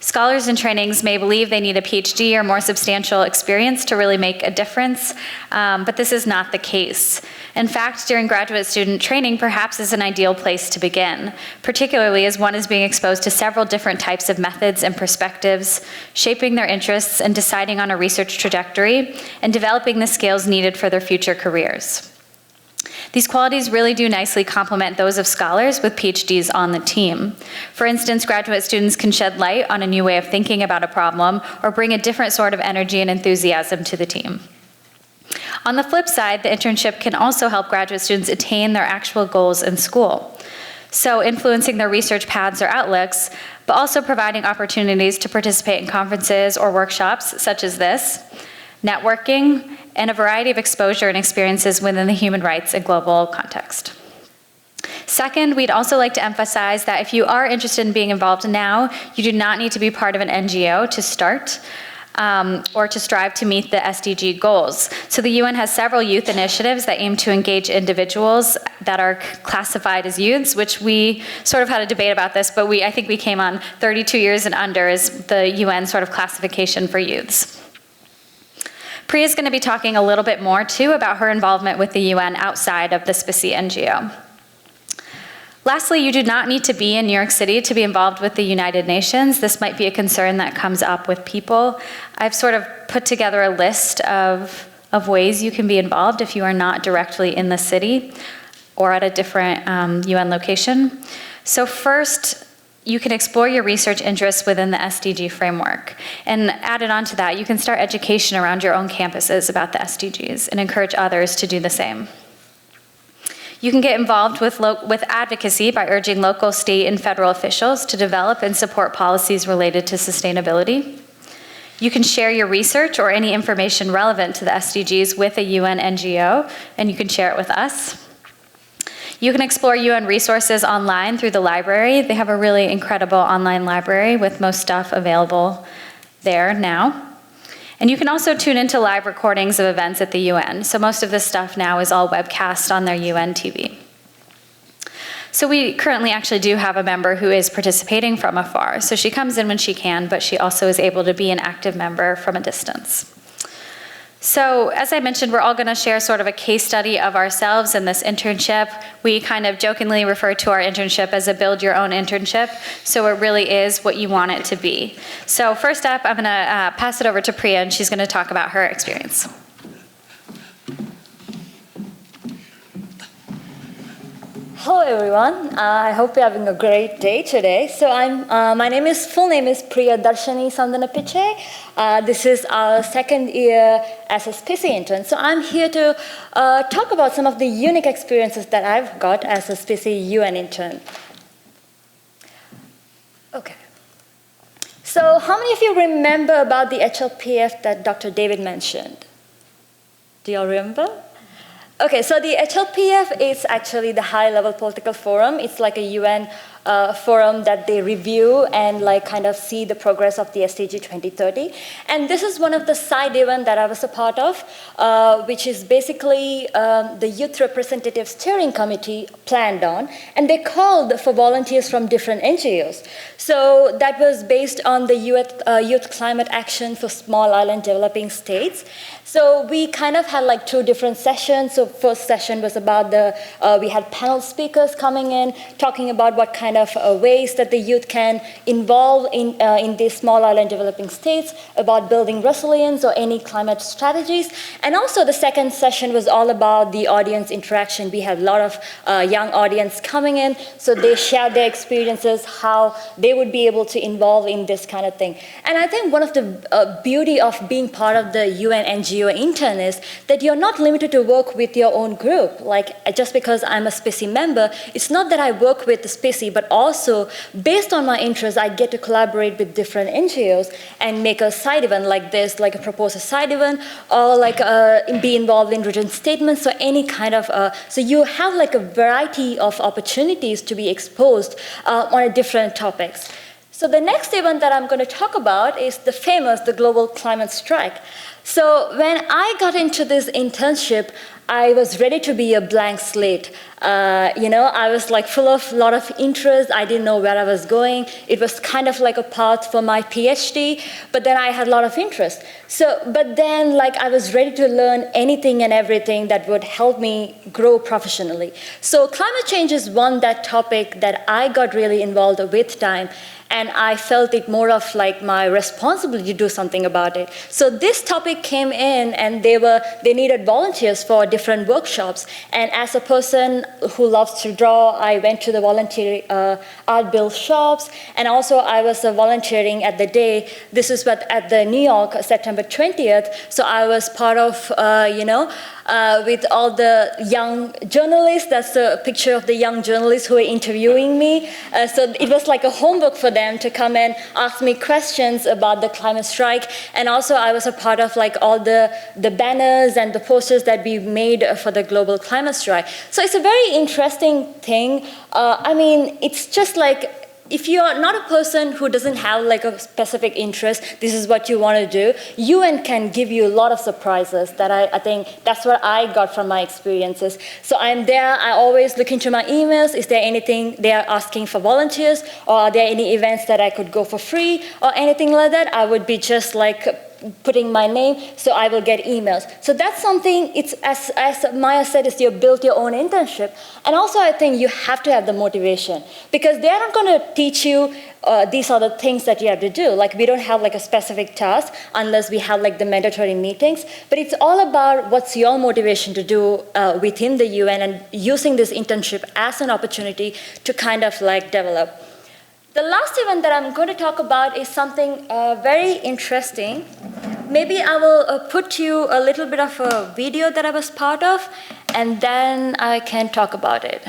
Scholars in trainings may believe they need a PhD or more substantial experience to really make a difference, but this is not the case. In fact, during graduate student training, perhaps is an ideal place to begin, particularly as one is being exposed to several different types of methods and perspectives, shaping their interests and deciding on a research trajectory, and developing the skills needed for their future careers. These qualities really do nicely complement those of scholars with PhDs on the team. For instance, graduate students can shed light on a new way of thinking about a problem or bring a different sort of energy and enthusiasm to the team. On the flip side, the internship can also help graduate students attain their actual goals in school. So influencing their research paths or outlooks, but also providing opportunities to participate in conferences or workshops such as this, networking, and a variety of exposure and experiences within the human rights and global context. Second, we'd also like to emphasize that if you are interested in being involved now, you do not need to be part of an NGO to start. or to strive to meet the SDG goals. So the UN has several youth initiatives that aim to engage individuals that are classified as youths, which we sort of had a debate about this, but I think we came on 32 years and under is the UN sort of classification for youths. Priya is going to be talking a little bit more, too, about her involvement with the UN outside of the SPCC NGO. Lastly, you do not need to be in New York City to be involved with the United Nations. This might be a concern that comes up with people. I've sort of put together a list of ways you can be involved if you are not directly in the city or at a different UN location. So first, you can explore your research interests within the SDG framework. And added on to that, you can start education around your own campuses about the SDGs and encourage others to do the same. You can get involved with advocacy by urging local, state, and federal officials to develop and support policies related to sustainability. You can share your research or any information relevant to the SDGs with a UN NGO, and you can share it with us. You can explore UN resources online through the library. They have a really incredible online library with most stuff available there now. And you can also tune into live recordings of events at the UN. So most of this stuff now is all webcast on their UN TV. So we currently actually do have a member who is participating from afar. So she comes in when she can, but she also is able to be an active member from a distance. So as I mentioned, we're all going to share sort of a case study of ourselves in this internship. We kind of jokingly refer to our internship as a build your own internship. So it really is what you want it to be. So first up, I'm going to pass it over to Priya, and she's going to talk about her experience. Hello everyone, I hope you're having a great day today. So my full name is Priya Darshani Sandanapiche. This is our second year as a SPCC intern. So I'm here to talk about some of the unique experiences that I've got as a SPCC UN intern. Okay. So how many of you remember about the HLPF that Dr. David mentioned? Do you all remember? Okay, so the HLPF is actually the high-level political forum. It's like a UN forum that they review and like kind of see the progress of the SDG 2030. And this is one of the side events that I was a part of, which is basically the Youth Representative Steering Committee planned on, and they called for volunteers from different NGOs. So that was based on the Youth Climate Action for Small Island Developing States. So we kind of had like two different sessions. So first session was about we had panel speakers coming in, talking about what kind of ways that the youth can involve in these small island developing states, about building resilience or any climate strategies. And also the second session was all about the audience interaction. We had a lot of young audience coming in, so they shared their experiences, how they would be able to involve in this kind of thing. And I think one of the beauty of being part of the UN NGO intern is that you're not limited to work with your own group. Like just because I'm a SPCC member, it's not that I work with the SPCC, but also based on my interests, I get to collaborate with different NGOs and make a side event like this, like a proposed side event, or like be involved in written statements or any kind of, so you have like a variety of opportunities to be exposed on different topics. So the next event that I'm going to talk about is the Global Climate Strike. So when I got into this internship, I was ready to be a blank slate. I was like full of a lot of interest. I didn't know where I was going. It was kind of like a path for my PhD, but then I had a lot of interest. But then like I was ready to learn anything and everything that would help me grow professionally. So climate change is that topic that I got really involved with time. And I felt it more of like my responsibility to do something about it. So this topic came in, and they needed volunteers for different workshops. And as a person who loves to draw, I went to the volunteer art build shops, and also I was volunteering at the day. This is at the New York, September 20th. So I was part of, with all the young journalists. That's a picture of the young journalists who were interviewing me. So it was like a homework for them to come and ask me questions about the climate strike. And also I was a part of like all the banners and the posters that we made for the global climate strike. So it's a very interesting thing. It's just like if you are not a person who doesn't have like a specific interest, this is what you want to do, UN can give you a lot of surprises that I think that's what I got from my experiences. So I'm there, I always look into my emails, is there anything they are asking for volunteers, or are there any events that I could go for free, or anything like that. I would be just like putting my name, so I will get emails. So that's something, it's as Maya said, is you build your own internship. And also I think you have to have the motivation, because they're not going to teach you these are the things that you have to do. Like we don't have like a specific task unless we have like the mandatory meetings, but it's all about what's your motivation to do within the UN and using this internship as an opportunity to kind of like develop. The last event that I'm going to talk about is something very interesting. Maybe I will put you a little bit of a video that I was part of, and then I can talk about it.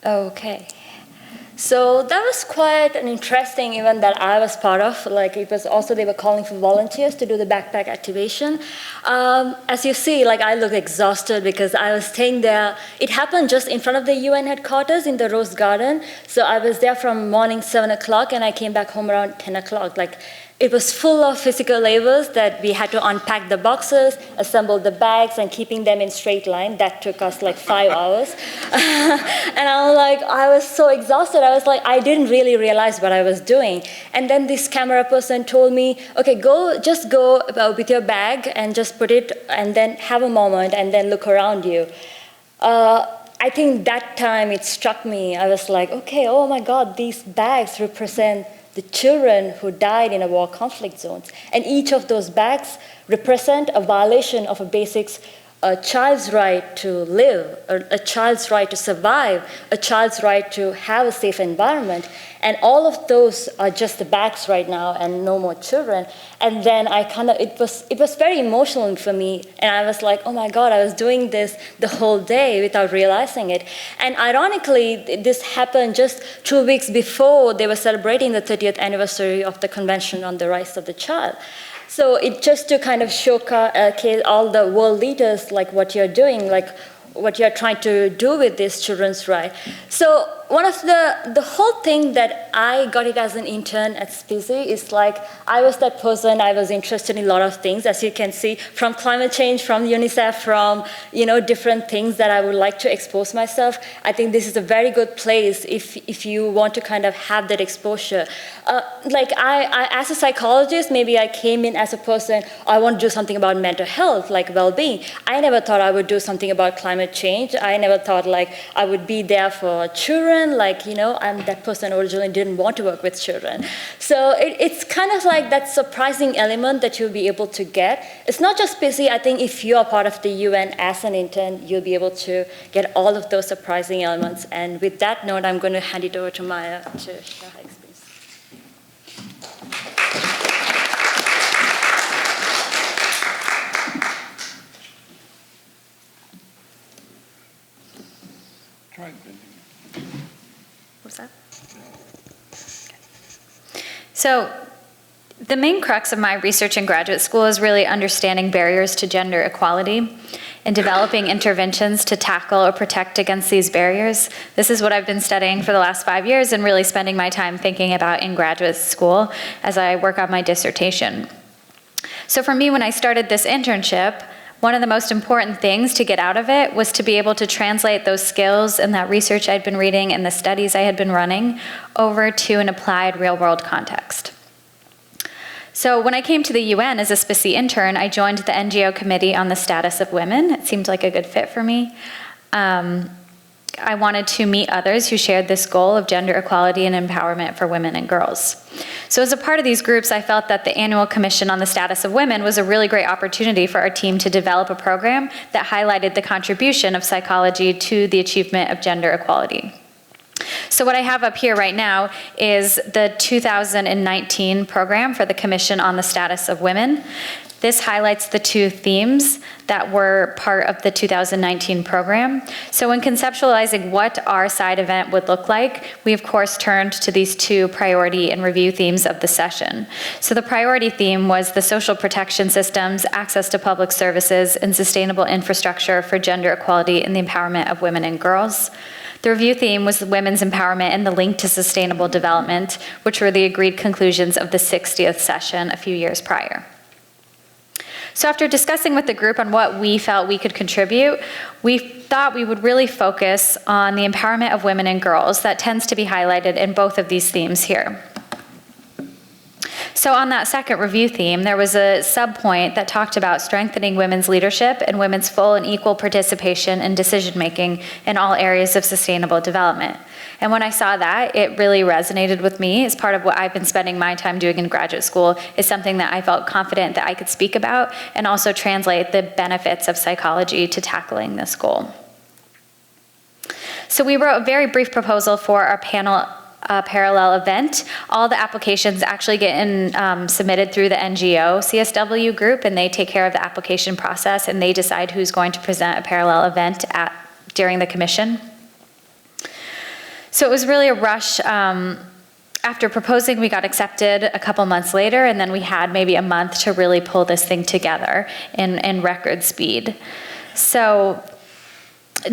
Okay. So that was quite an interesting event that I was part of. Like it was also, they were calling for volunteers to do the backpack activation. As you see, like I look exhausted because I was staying there. It happened just in front of the UN headquarters in the Rose Garden. So I was there from morning 7 o'clock and I came back home around 10 o'clock. Like it was full of physical labors that we had to unpack the boxes, assemble the bags, and keeping them in straight line. That took us like 5 hours. And I was so exhausted. I was like, I didn't really realize what I was doing. And then this camera person told me, okay, just go with your bag and just put it, and then have a moment, and then look around you. I think that time it struck me. I was like, okay, oh my God, these bags represent the children who died in a war conflict zones. And each of those bags represent a violation of a basics, a child's right to live, a child's right to survive, a child's right to have a safe environment. And all of those are just the bags right now and no more children. And then it was very emotional for me. And I was like, oh my God, I was doing this the whole day without realizing it. And ironically, this happened just 2 weeks before they were celebrating the 30th anniversary of the Convention on the Rights of the Child. So it just to kind of showcase all the world leaders, like what you're doing, like what you're trying to do with these children's rights. So one of the whole thing that I got it as an intern at SPICY is like, I was that person, I was interested in a lot of things, as you can see, from climate change, from UNICEF, from different things that I would like to expose myself. I think this is a very good place if you want to kind of have that exposure. Like I, as a psychologist, maybe I came in as a person, I want to do something about mental health, like well-being. I never thought I would do something about climate change. I never thought like I would be there for children. Like, I'm that person originally didn't want to work with children. So it's kind of like that surprising element that you'll be able to get. It's not just busy. I think if you're part of the UN as an intern, you'll be able to get all of those surprising elements. And with that note, I'm going to hand it over to Maya to share her experience. tried bending it. What's that? So the main crux of my research in graduate school is really understanding barriers to gender equality and developing interventions to tackle or protect against these barriers. This is what I've been studying for the last 5 years and really spending my time thinking about in graduate school as I work on my dissertation. So for me, when I started this internship, one of the most important things to get out of it was to be able to translate those skills and that research I'd been reading and the studies I had been running over to an applied real-world context. So when I came to the UN as a SPCE intern, I joined the NGO Committee on the Status of Women. It seemed like a good fit for me. I wanted to meet others who shared this goal of gender equality and empowerment for women and girls. So as a part of these groups, I felt that the Annual Commission on the Status of Women was a really great opportunity for our team to develop a program that highlighted the contribution of psychology to the achievement of gender equality. So what I have up here right now is the 2019 program for the Commission on the Status of Women. This highlights the 2 themes that were part of the 2019 program. So when conceptualizing what our side event would look like, we of course turned to these 2 priority and review themes of the session. So the priority theme was the social protection systems, access to public services, and sustainable infrastructure for gender equality and the empowerment of women and girls. The review theme was women's empowerment and the link to sustainable development, which were the agreed conclusions of the 60th session a few years prior. So after discussing with the group on what we felt we could contribute, we thought we would really focus on the empowerment of women and girls that tends to be highlighted in both of these themes here. So on that second review theme, there was a sub-point that talked about strengthening women's leadership and women's full and equal participation in decision-making in all areas of sustainable development. And when I saw that, it really resonated with me as part of what I've been spending my time doing in graduate school is something that I felt confident that I could speak about and also translate the benefits of psychology to tackling this goal. So we wrote a very brief proposal for our panel parallel event. All the applications actually get submitted through the NGO CSW group, and they take care of the application process, and they decide who's going to present a parallel event during the commission. So it was really a rush. After proposing, we got accepted a couple months later, and then we had maybe a month to really pull this thing together in record speed. So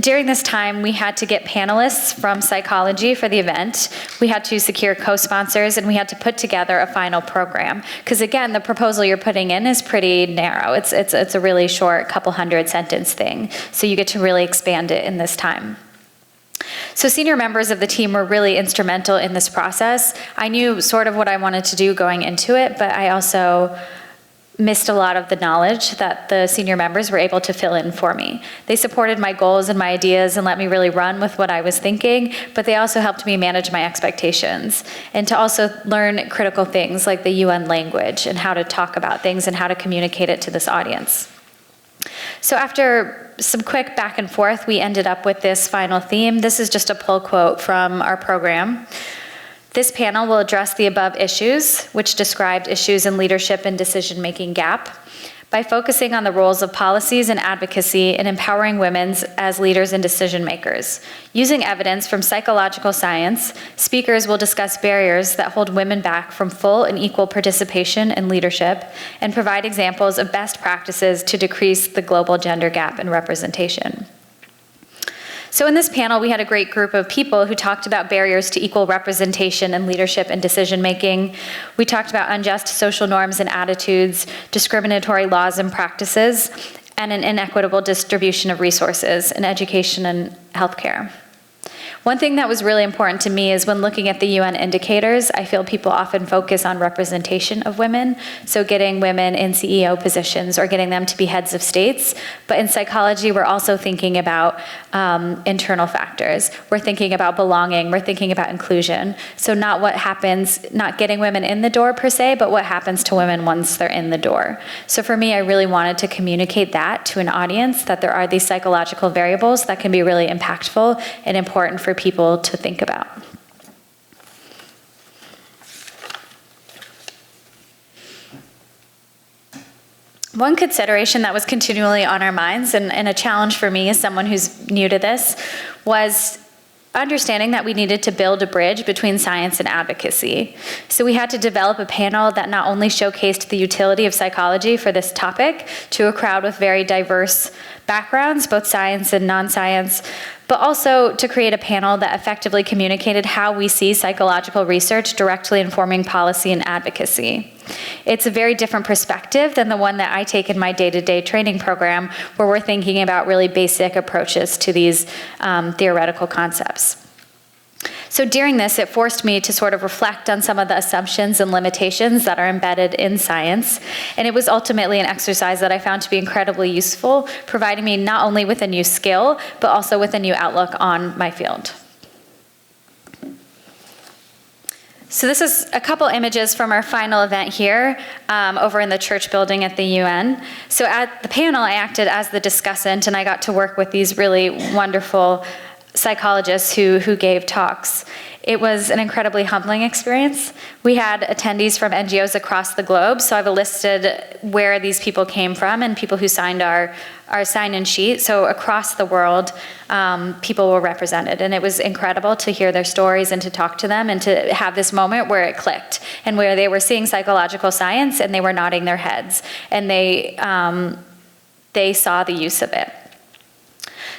during this time, we had to get panelists from psychology for the event. We had to secure co-sponsors, and we had to put together a final program. Because again, the proposal you're putting in is pretty narrow. It's a really short, couple hundred sentence thing. So you get to really expand it in this time. So senior members of the team were really instrumental in this process. I knew sort of what I wanted to do going into it, but I also missed a lot of the knowledge that the senior members were able to fill in for me. They supported my goals and my ideas and let me really run with what I was thinking, but they also helped me manage my expectations and to also learn critical things like the UN language and how to talk about things and how to communicate it to this audience. So after some quick back and forth, we ended up with this final theme. This is just a pull quote from our program. This panel will address the above issues, which described issues in leadership and decision-making gap, by focusing on the roles of policies and advocacy in empowering women as leaders and decision-makers. Using evidence from psychological science, speakers will discuss barriers that hold women back from full and equal participation in leadership and provide examples of best practices to decrease the global gender gap in representation. So in this panel, we had a great group of people who talked about barriers to equal representation in leadership and decision-making. We talked about unjust social norms and attitudes, discriminatory laws and practices, and an inequitable distribution of resources in education and healthcare. One thing that was really important to me is when looking at the UN indicators, I feel people often focus on representation of women, so getting women in CEO positions or getting them to be heads of states. But in psychology, we're also thinking about internal factors. We're thinking about belonging, we're thinking about inclusion. So not what happens, not getting women in the door per se, but what happens to women once they're in the door. So for me, I really wanted to communicate that to an audience, that there are these psychological variables that can be really impactful and important for people to think about. One consideration that was continually on our minds, and a challenge for me as someone who's new to this, was understanding that we needed to build a bridge between science and advocacy. So we had to develop a panel that not only showcased the utility of psychology for this topic to a crowd with very diverse backgrounds, both science and non-science, but also to create a panel that effectively communicated how we see psychological research directly informing policy and advocacy. It's a very different perspective than the one that I take in my day-to-day training program, where we're thinking about really basic approaches to these theoretical concepts. So during this, it forced me to sort of reflect on some of the assumptions and limitations that are embedded in science. And it was ultimately an exercise that I found to be incredibly useful, providing me not only with a new skill, but also with a new outlook on my field. So this is a couple images from our final event here over in the church building at the UN. So at the panel, I acted as the discussant, and I got to work with these really wonderful psychologists who gave talks. It was an incredibly humbling experience. We had attendees from NGOs across the globe, so I've listed where these people came from and people who signed our sign-in sheet. So across the world, people were represented, and it was incredible to hear their stories and to talk to them and to have this moment where it clicked and where they were seeing psychological science and they were nodding their heads, and they saw the use of it.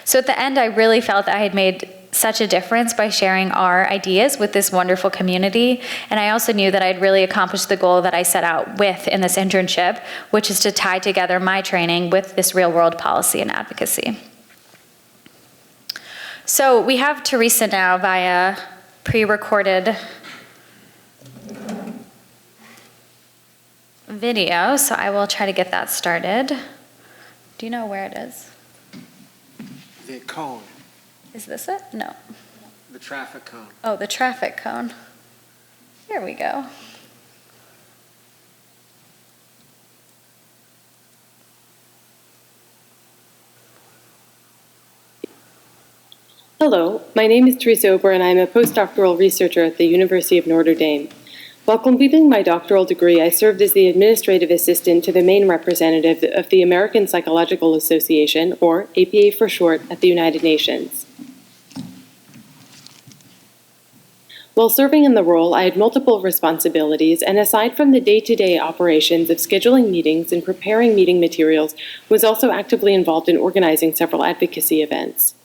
So at the end, I really felt that I had made such a difference by sharing our ideas with this wonderful community. And I also knew that I'd really accomplished the goal that I set out with in this internship, which is to tie together my training with this real-world policy and advocacy. So we have Teresa now via pre-recorded video, so I will try to get that started. Do you know where it is? The cone, Is this it? No. the traffic cone. Oh, the traffic cone. Here we go. Hello, my name is Teresa Ober, and I'm a postdoctoral researcher at the University of Notre Dame. While completing my doctoral degree, I served as the administrative assistant to the main representative of the American Psychological Association, or APA for short, at the United Nations. While serving in the role, I had multiple responsibilities, and aside from the day-to-day operations of scheduling meetings and preparing meeting materials, was also actively involved in organizing several advocacy events.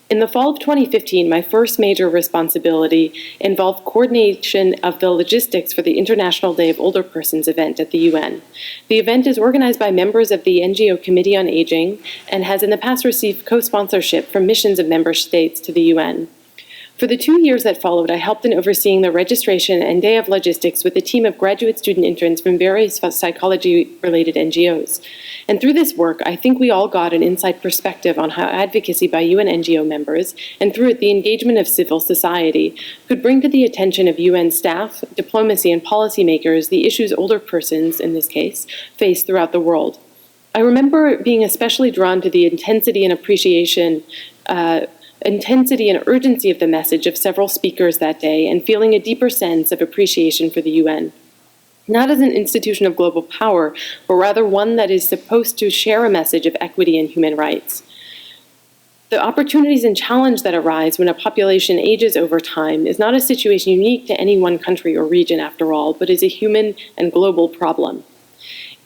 In the fall of 2015, my first major responsibility involved coordination of the logistics for the International Day of Older Persons event at the UN. The event is organized by members of the NGO Committee on Aging and has in the past received co-sponsorship from missions of member states to the UN. For the 2 years that followed, I helped in overseeing the registration and day of logistics with a team of graduate student interns from various psychology-related NGOs. And through this work, I think we all got an inside perspective on how advocacy by UN NGO members, and through it the engagement of civil society, could bring to the attention of UN staff, diplomacy, and policymakers the issues older persons, in this case, face throughout the world. I remember being especially drawn to the intensity and urgency of the message of several speakers that day, and feeling a deeper sense of appreciation for the UN. Not as an institution of global power, but rather one that is supposed to share a message of equity and human rights. The opportunities and challenge that arise when a population ages over time is not a situation unique to any one country or region, after all, but is a human and global problem.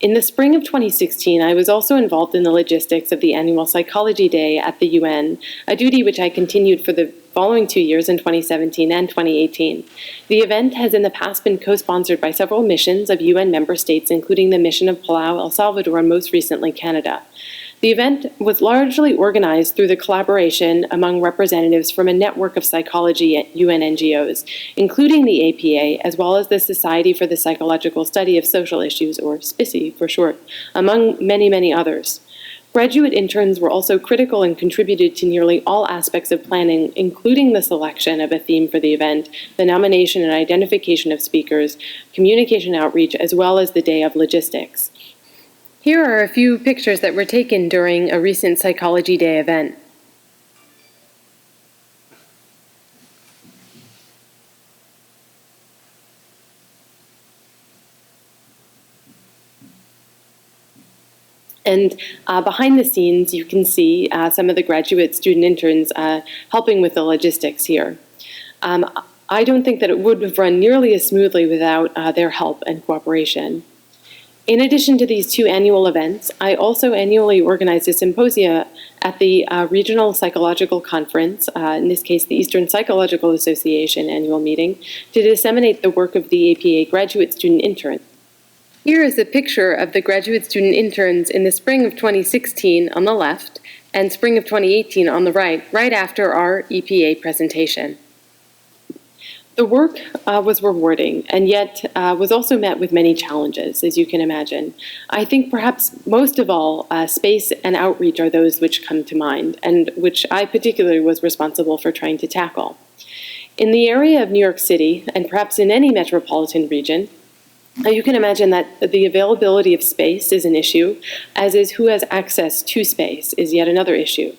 In the spring of 2016, I was also involved in the logistics of the annual Psychology Day at the UN, a duty which I continued for the following 2 years in 2017 and 2018. The event has in the past been co-sponsored by several missions of UN member states, including the mission of Palau, El Salvador, and most recently Canada. The event was largely organized through the collaboration among representatives from a network of psychology UN NGOs, including the APA, as well as the Society for the Psychological Study of Social Issues, or SPICY for short, among many, many others. Graduate interns were also critical and contributed to nearly all aspects of planning, including the selection of a theme for the event, the nomination and identification of speakers, communication outreach, as well as the day of logistics. Here are a few pictures that were taken during a recent Psychology Day event. And behind the scenes, you can see some of the graduate student interns helping with the logistics here. I don't think that it would have run nearly as smoothly without their help and cooperation. In addition to these two annual events, I also annually organize a symposia at the Regional Psychological Conference, in this case the Eastern Psychological Association annual meeting, to disseminate the work of the APA graduate student interns. Here is a picture of the graduate student interns in the spring of 2016 on the left and spring of 2018 on the right after our EPA presentation. The work was rewarding and yet was also met with many challenges, as you can imagine. I think perhaps most of all, space and outreach are those which come to mind and which I particularly was responsible for trying to tackle. In the area of New York City, and perhaps in any metropolitan region, you can imagine that the availability of space is an issue, as is who has access to space is yet another issue.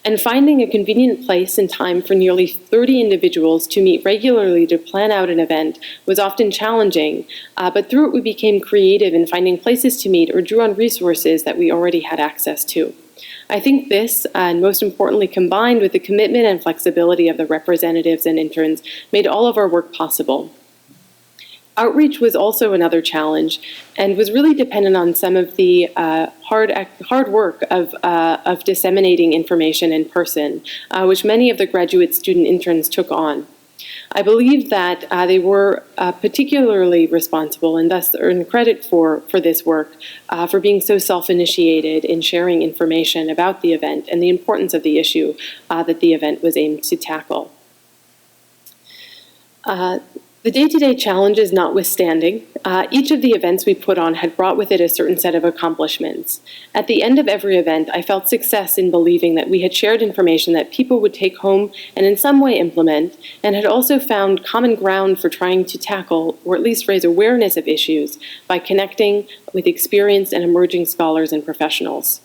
And finding a convenient place and time for nearly 30 individuals to meet regularly to plan out an event was often challenging, but through it we became creative in finding places to meet or drew on resources that we already had access to. I think this, and most importantly combined with the commitment and flexibility of the representatives and interns, made all of our work possible. Outreach was also another challenge and was really dependent on some of the hard work of disseminating information in person, which many of the graduate student interns took on. I believe that they were particularly responsible and thus earn credit for this work for being so self-initiated in sharing information about the event and the importance of the issue that the event was aimed to tackle. The day-to-day challenges notwithstanding, each of the events we put on had brought with it a certain set of accomplishments. At the end of every event, I felt success in believing that we had shared information that people would take home and in some way implement, and had also found common ground for trying to tackle, or at least raise awareness of issues, by connecting with experienced and emerging scholars and professionals.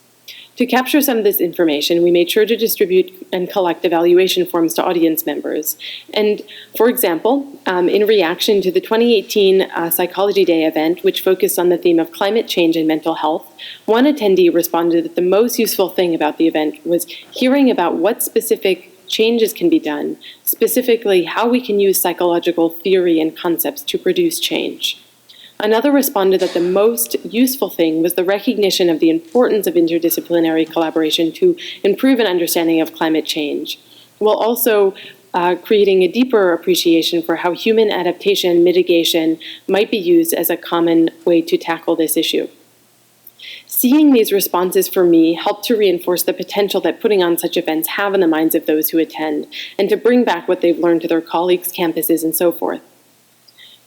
To capture some of this information, we made sure to distribute and collect evaluation forms to audience members. And for example, in reaction to the 2018 Psychology Day event, which focused on the theme of climate change and mental health, one attendee responded that the most useful thing about the event was hearing about what specific changes can be done, specifically how we can use psychological theory and concepts to produce change. Another responded that the most useful thing was the recognition of the importance of interdisciplinary collaboration to improve an understanding of climate change, while also creating a deeper appreciation for how human adaptation and mitigation might be used as a common way to tackle this issue. Seeing these responses for me helped to reinforce the potential that putting on such events have in the minds of those who attend, and to bring back what they've learned to their colleagues, campuses, and so forth.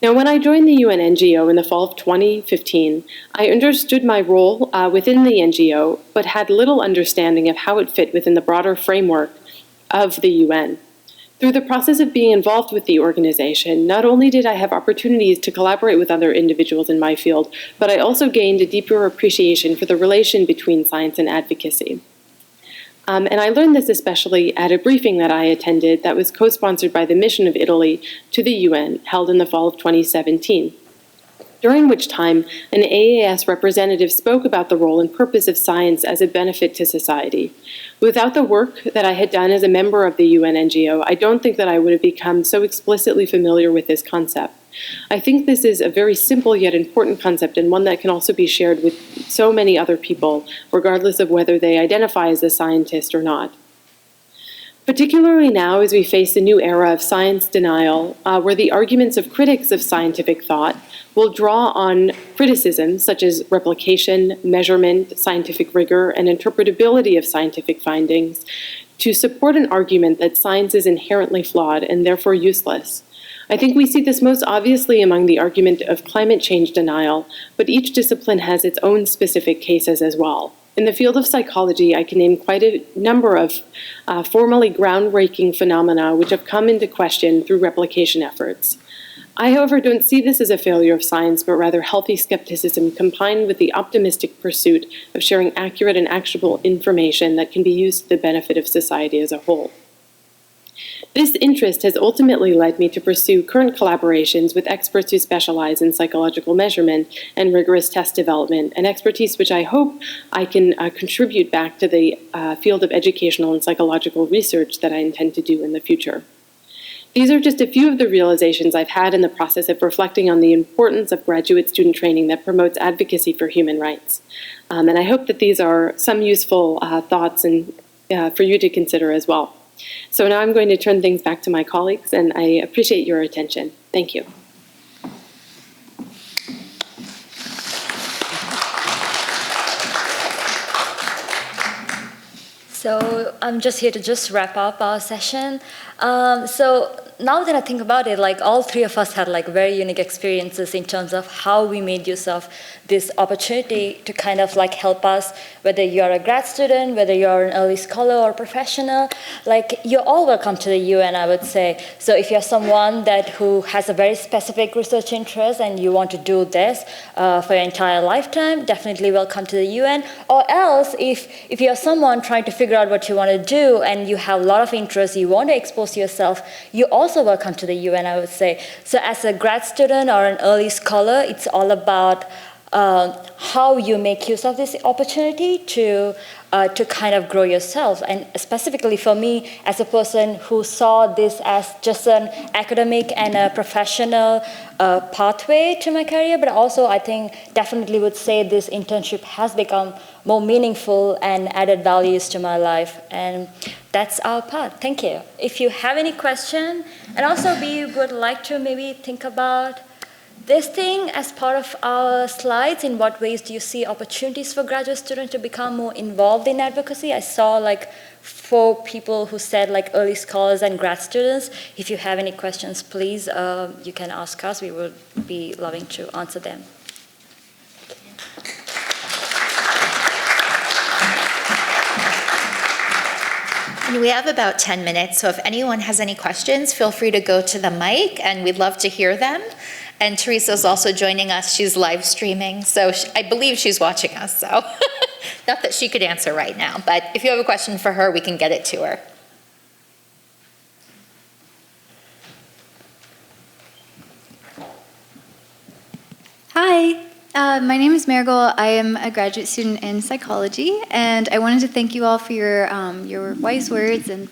Now, when I joined the UN NGO in the fall of 2015, I understood my role within the NGO, but had little understanding of how it fit within the broader framework of the UN. Through the process of being involved with the organization, not only did I have opportunities to collaborate with other individuals in my field, but I also gained a deeper appreciation for the relation between science and advocacy. And I learned this especially at a briefing that I attended that was co-sponsored by the mission of Italy to the UN, held in the fall of 2017, during which time an AAS representative spoke about the role and purpose of science as a benefit to society. Without the work that I had done as a member of the UN NGO, I don't think that I would have become so explicitly familiar with this concept. I think this is a very simple yet important concept, and one that can also be shared with so many other people, regardless of whether they identify as a scientist or not. Particularly now, as we face the new era of science denial, where the arguments of critics of scientific thought will draw on criticisms such as replication, measurement, scientific rigor, and interpretability of scientific findings to support an argument that science is inherently flawed and therefore useless. I think we see this most obviously among the argument of climate change denial, but each discipline has its own specific cases as well. In the field of psychology, I can name quite a number of formally groundbreaking phenomena which have come into question through replication efforts. I, however, don't see this as a failure of science, but rather healthy skepticism combined with the optimistic pursuit of sharing accurate and actionable information that can be used to the benefit of society as a whole. This interest has ultimately led me to pursue current collaborations with experts who specialize in psychological measurement and rigorous test development, an expertise which I hope I can contribute back to the field of educational and psychological research that I intend to do in the future. These are just a few of the realizations I've had in the process of reflecting on the importance of graduate student training that promotes advocacy for human rights. And I hope that these are some useful thoughts and for you to consider as well. So now I'm going to turn things back to my colleagues, and I appreciate your attention. Thank you. So I'm just here to just wrap up our session. So now that I think about it, like all three of us had like very unique experiences in terms of how we made use of this opportunity to kind of like help us, whether you're a grad student, whether you're an early scholar or professional, like you're all welcome to the UN, I would say. So if you're someone who has a very specific research interest and you want to do this for your entire lifetime, definitely welcome to the UN. Or else, if you're someone trying to figure out what you want to do and you have a lot of interest, you want to expose yourself, you're also welcome to the UN, I would say. So as a grad student or an early scholar, it's all about how you make use of this opportunity to kind of grow yourself. And specifically for me, as a person who saw this as just an academic and a professional pathway to my career, but also I think definitely would say this internship has become more meaningful and added values to my life. And that's our part. Thank you. If you have any question, and also we would like to maybe think about this thing as part of our slides. In what ways do you see opportunities for graduate students to become more involved in advocacy? I saw like 4 people who said like early scholars and grad students. If you have any questions, please, you can ask us. We would be loving to answer them. And we have about 10 minutes, so if anyone has any questions, feel free to go to the mic, and we'd love to hear them. And Teresa's also joining us. She's live streaming, so I believe she's watching us, so not that she could answer right now, but if you have a question for her, we can get it to her. Hi, my name is Marigold. I am a graduate student in psychology, and I wanted to thank you all for your wise words and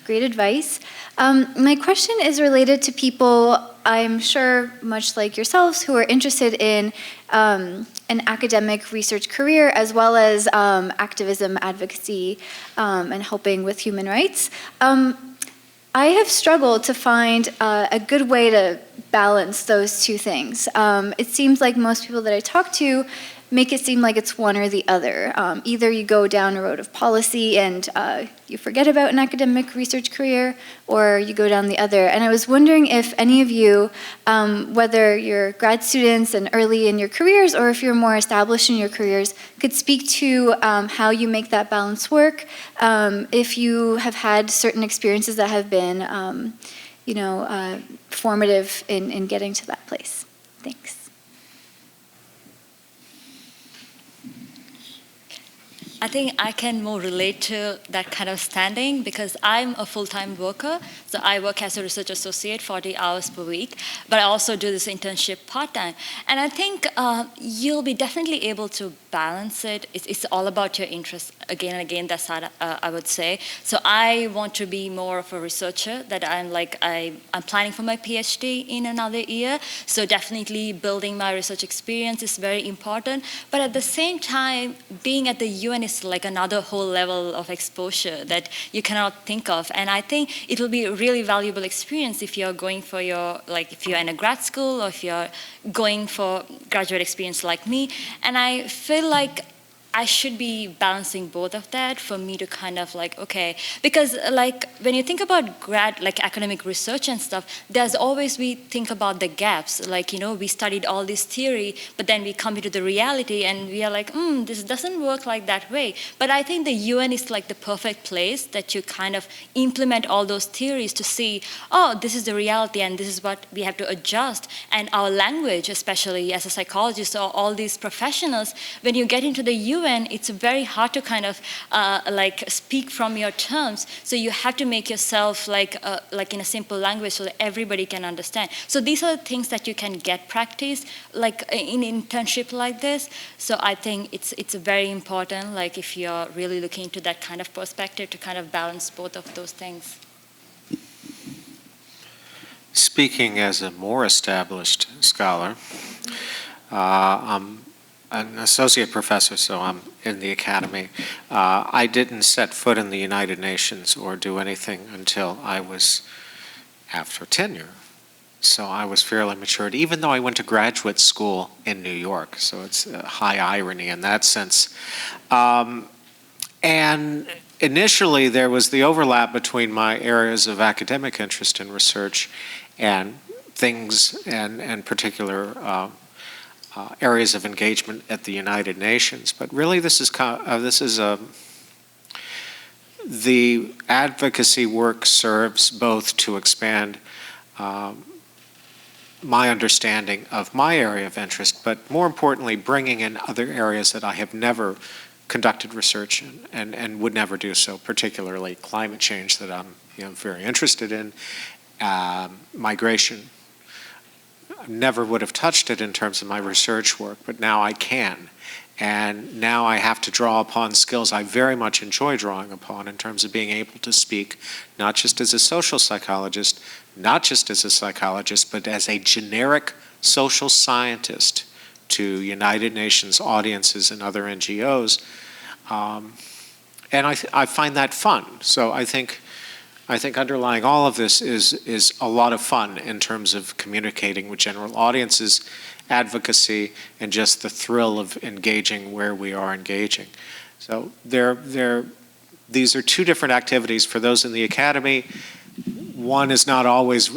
great advice. My question is related to people, I'm sure much like yourselves, who are interested in an academic research career as well as activism, advocacy, and helping with human rights. I have struggled to find a good way to balance those two things. It seems like most people that I talk to make it seem like it's one or the other. Either you go down a road of policy and you forget about an academic research career, or you go down the other. And I was wondering if any of you, whether you're grad students and early in your careers, or if you're more established in your careers, could speak to how you make that balance work, if you have had certain experiences that have been formative in getting to that place. Thanks. I think I can more relate to that kind of standing because I'm a full-time worker. So I work as a research associate 40 hours per week, but I also do this internship part-time. And I think you'll be definitely able to balance it. It's all about your interests again and again, that's what I would say. So I want to be more of a researcher, that I'm planning for my PhD in another year. So definitely building my research experience is very important. But at the same time, being at the UN is like another whole level of exposure that you cannot think of. And I think it will be a really valuable experience if you're going for if you're in a grad school or if you're going for graduate experience like me. And I feel like I should be balancing both of that for me to kind of because when you think about academic research and stuff, there's always, we think about the gaps, we studied all this theory, but then we come into the reality and we are like, this doesn't work like that way. But I think the UN is like the perfect place that you kind of implement all those theories to see, oh, this is the reality and this is what we have to adjust. And our language, especially as a psychologist or all these professionals, when you get into the UN, UN, it's very hard to kind of like speak from your terms. So you have to make yourself like in a simple language so that everybody can understand. So these are the things that you can get practice like in internship like this. So I think it's very important, like if you're really looking into that kind of perspective, to kind of balance both of those things. Speaking as a more established scholar, I'm an associate professor, so I'm in the academy. I didn't set foot in the United Nations or do anything until I was after tenure. So I was fairly matured, even though I went to graduate school in New York. So it's a high irony in that sense. And initially, there was the overlap between my areas of academic interest and research and things and particular areas of engagement at the United Nations. But really, the advocacy work serves both to expand my understanding of my area of interest, but more importantly, bringing in other areas that I have never conducted research in and would never do so, particularly climate change that I'm very interested in, migration. I never would have touched it in terms of my research work, but now I can. And now I have to draw upon skills I very much enjoy drawing upon in terms of being able to speak, not just as a social psychologist, not just as a psychologist, but as a generic social scientist to United Nations audiences and other NGOs. And I find that fun. So I think underlying all of this is a lot of fun in terms of communicating with general audiences, advocacy, and just the thrill of engaging where we are engaging. So these are two different activities for those in the academy. One is not always,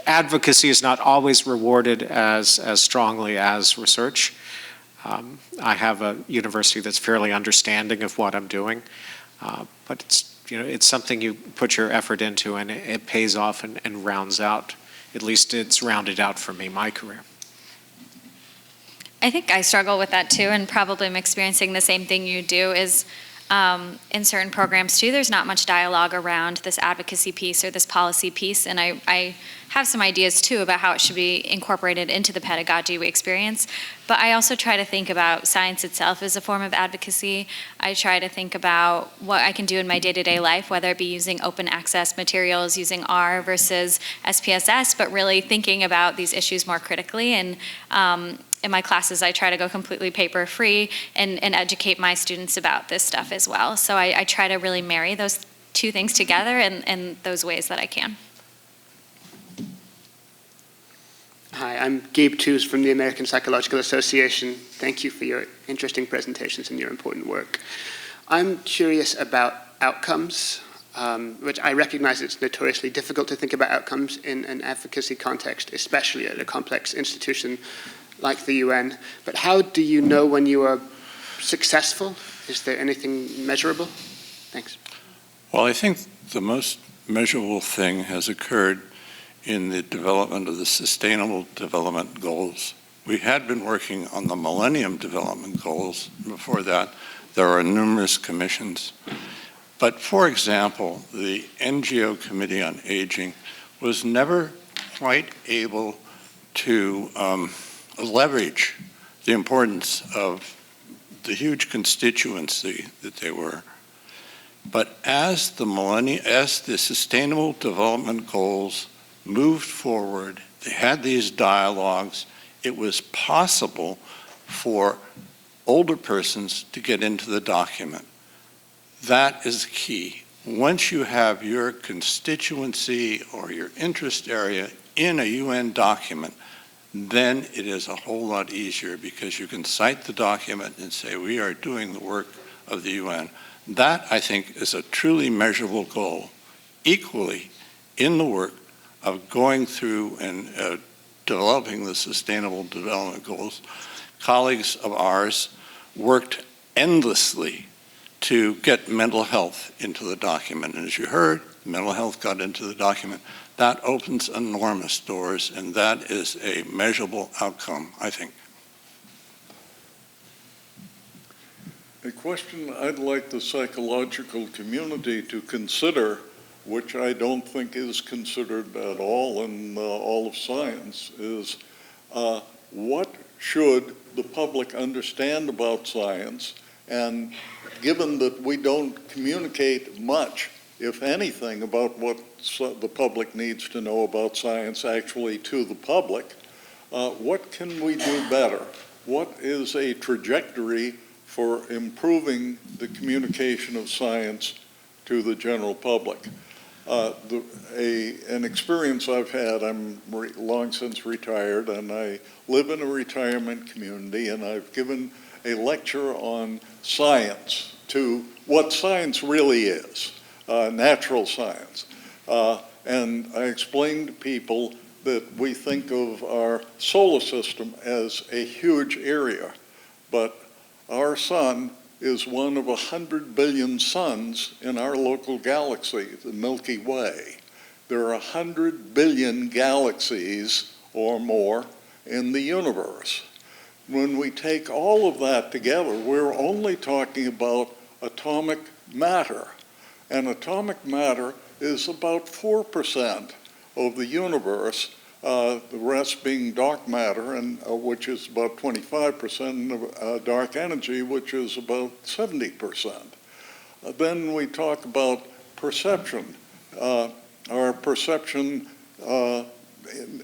advocacy is not always rewarded as strongly as research. I have a university that's fairly understanding of what I'm doing, but it's something you put your effort into and it pays off and rounds out. At least it's rounded out for me, my career. I think I struggle with that too, and probably am experiencing the same thing you do is in certain programs too, there's not much dialogue around this advocacy piece or this policy piece, and I have some ideas too about how it should be incorporated into the pedagogy we experience, but I also try to think about science itself as a form of advocacy. I try to think about what I can do in my day-to-day life, whether it be using open access materials, using R versus SPSS, but really thinking about these issues more critically. And in my classes, I try to go completely paper-free and educate my students about this stuff as well. So I try to really marry those two things together in those ways that I can. Hi, I'm Gabe Tews from the American Psychological Association. Thank you for your interesting presentations and your important work. I'm curious about outcomes, which I recognize it's notoriously difficult to think about outcomes in an advocacy context, especially at a complex institution like the UN. But how do you know when you are successful? Is there anything measurable? Thanks. Well, I think the most measurable thing has occurred in the development of the Sustainable Development Goals. We had been working on the Millennium Development Goals. Before that, there are numerous commissions. But for example, the NGO Committee on Aging was never quite able to leverage the importance of the huge constituency that they were. But as the Sustainable Development Goals moved forward, they had these dialogues, it was possible for older persons to get into the document. That is key. Once you have your constituency or your interest area in a UN document, then it is a whole lot easier because you can cite the document and say, we are doing the work of the UN. That, I think, is a truly measurable goal. Equally, in the work of going through and developing the Sustainable Development Goals, colleagues of ours worked endlessly to get mental health into the document. And as you heard, mental health got into the document. That opens enormous doors, and that is a measurable outcome, I think. A question I'd like the psychological community to consider, which I don't think is considered at all in all of science, is what should the public understand about science? And given that we don't communicate much, if anything, about what the public needs to know about science actually to the public, what can we do better? What is a trajectory for improving the communication of science to the general public? An experience I've had, I'm long since retired, and I live in a retirement community, and I've given a lecture on science, to what science really is, natural science. And I explained to people that we think of our solar system as a huge area, but our sun is one of 100 billion suns in our local galaxy, the Milky Way. There are 100 billion galaxies or more in the universe. When we take all of that together, we're only talking about atomic matter. And atomic matter is about 4% of the universe, the rest being dark matter, and which is about 25%, of dark energy, which is about 70%. Then we talk about perception. Our perception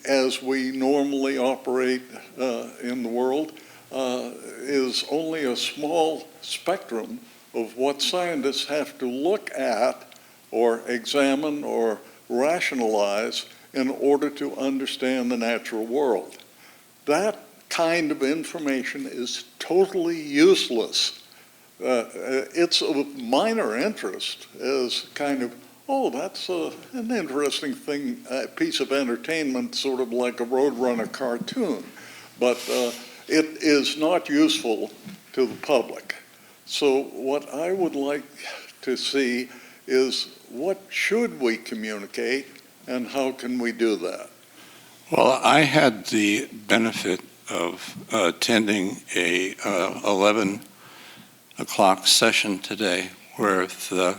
as we normally operate in the world is only a small spectrum of what scientists have to look at or examine or rationalize in order to understand the natural world. That kind of information is totally useless. It's of minor interest as kind of, oh, that's an interesting thing, a piece of entertainment, sort of like a Roadrunner cartoon. But it is not useful to the public. So what I would like to see is what should we communicate and how can we do that? Well, I had the benefit of attending a 11 o'clock session today where the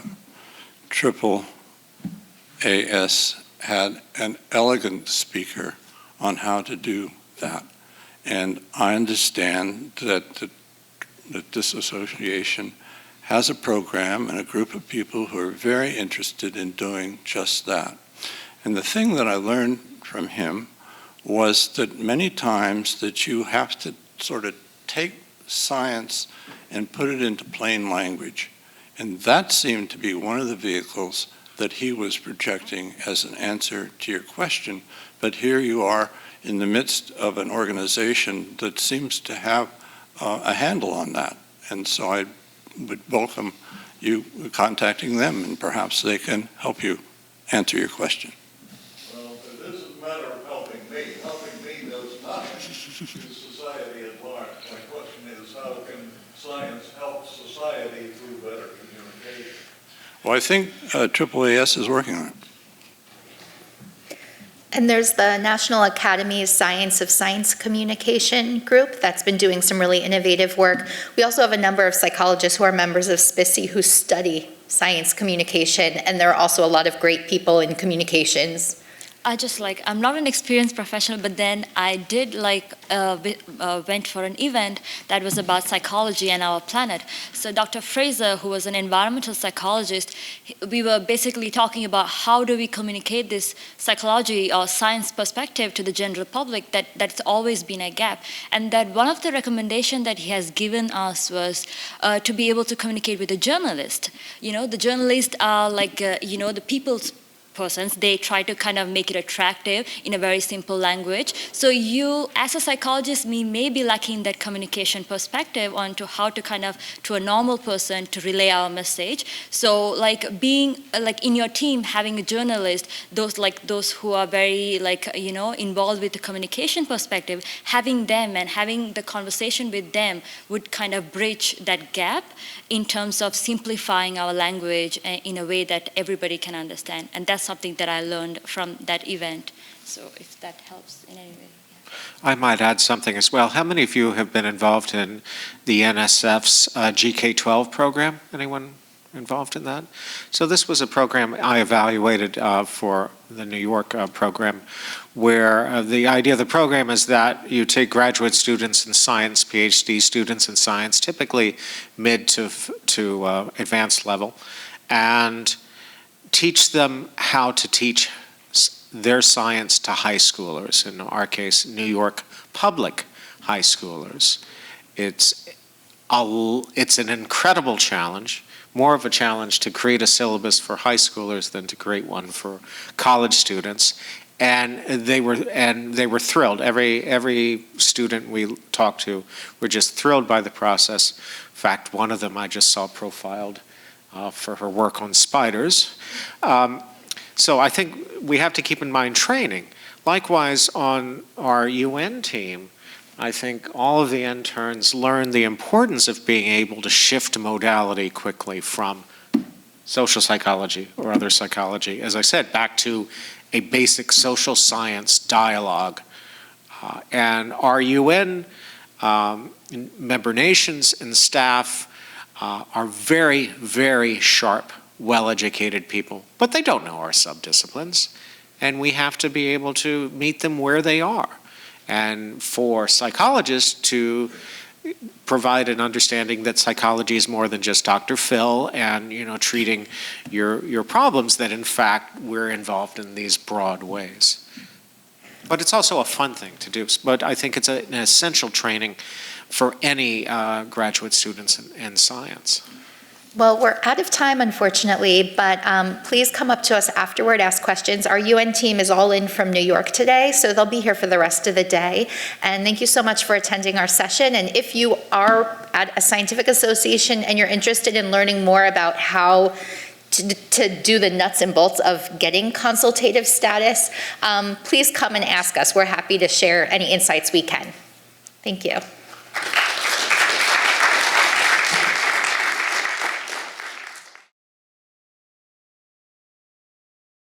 AAAS had an elegant speaker on how to do that. And I understand that this association has a program and a group of people who are very interested in doing just that. And the thing that I learned from him was that many times that you have to sort of take science and put it into plain language. And that seemed to be one of the vehicles that he was projecting as an answer to your question. But here you are in the midst of an organization that seems to have a handle on that. And so I would welcome you contacting them, and perhaps they can help you answer your question. Well, it isn't a matter of helping me. Helping me does nothing to society at large. My question is, how can science help society through better communication? Well, I think AAAS is working on it. And there's the National Academy's Science of Science Communication group that's been doing some really innovative work. We also have a number of psychologists who are members of SPICY who study science communication, and there are also a lot of great people in communications. I'm not an experienced professional, but then I did went for an event that was about psychology and our planet. So Dr. Fraser, who was an environmental psychologist, we were basically talking about how do we communicate this psychology or science perspective to the general public that's always been a gap. And that one of the recommendations that he has given us was to be able to communicate with a journalist. The journalists are the people's persons. They try to kind of make it attractive in a very simple language. So you, as a psychologist, may be lacking that communication perspective onto how to kind of, to a normal person, to relay our message. So being in your team, having a journalist, those who are very involved with the communication perspective, having them and having the conversation with them would kind of bridge that gap in terms of simplifying our language in a way that everybody can understand. And that's something that I learned from that event. So if that helps in any way. Yeah. I might add something as well. How many of you have been involved in the NSF's GK-12 program? Anyone involved in that? So this was a program I evaluated for the New York program, where the idea of the program is that you take graduate students in science, PhD students in science, typically mid to advanced level, and teach them how to teach their science to high schoolers, in our case, New York public high schoolers. It's an incredible challenge, more of a challenge to create a syllabus for high schoolers than to create one for college students. And they were thrilled. Every student we talked to were just thrilled by the process. In fact, one of them I just saw profiled for her work on spiders. So I think we have to keep in mind training. Likewise, on our UN team, I think all of the interns learned the importance of being able to shift modality quickly from social psychology or other psychology, as I said, back to a basic social science dialogue. And our UN member nations and staff are very, very sharp, well-educated people, but they don't know our subdisciplines, and we have to be able to meet them where they are. And for psychologists to provide an understanding that psychology is more than just Dr. Phil and treating your problems, that in fact we're involved in these broad ways. But it's also a fun thing to do. But I think it's an essential training for any graduate students in science. Well, we're out of time, unfortunately, but please come up to us afterward, ask questions. Our UN team is all in from New York today, so they'll be here for the rest of the day. And thank you so much for attending our session. And if you are at a scientific association and you're interested in learning more about how to do the nuts and bolts of getting consultative status, please come and ask us. We're happy to share any insights we can. Thank you.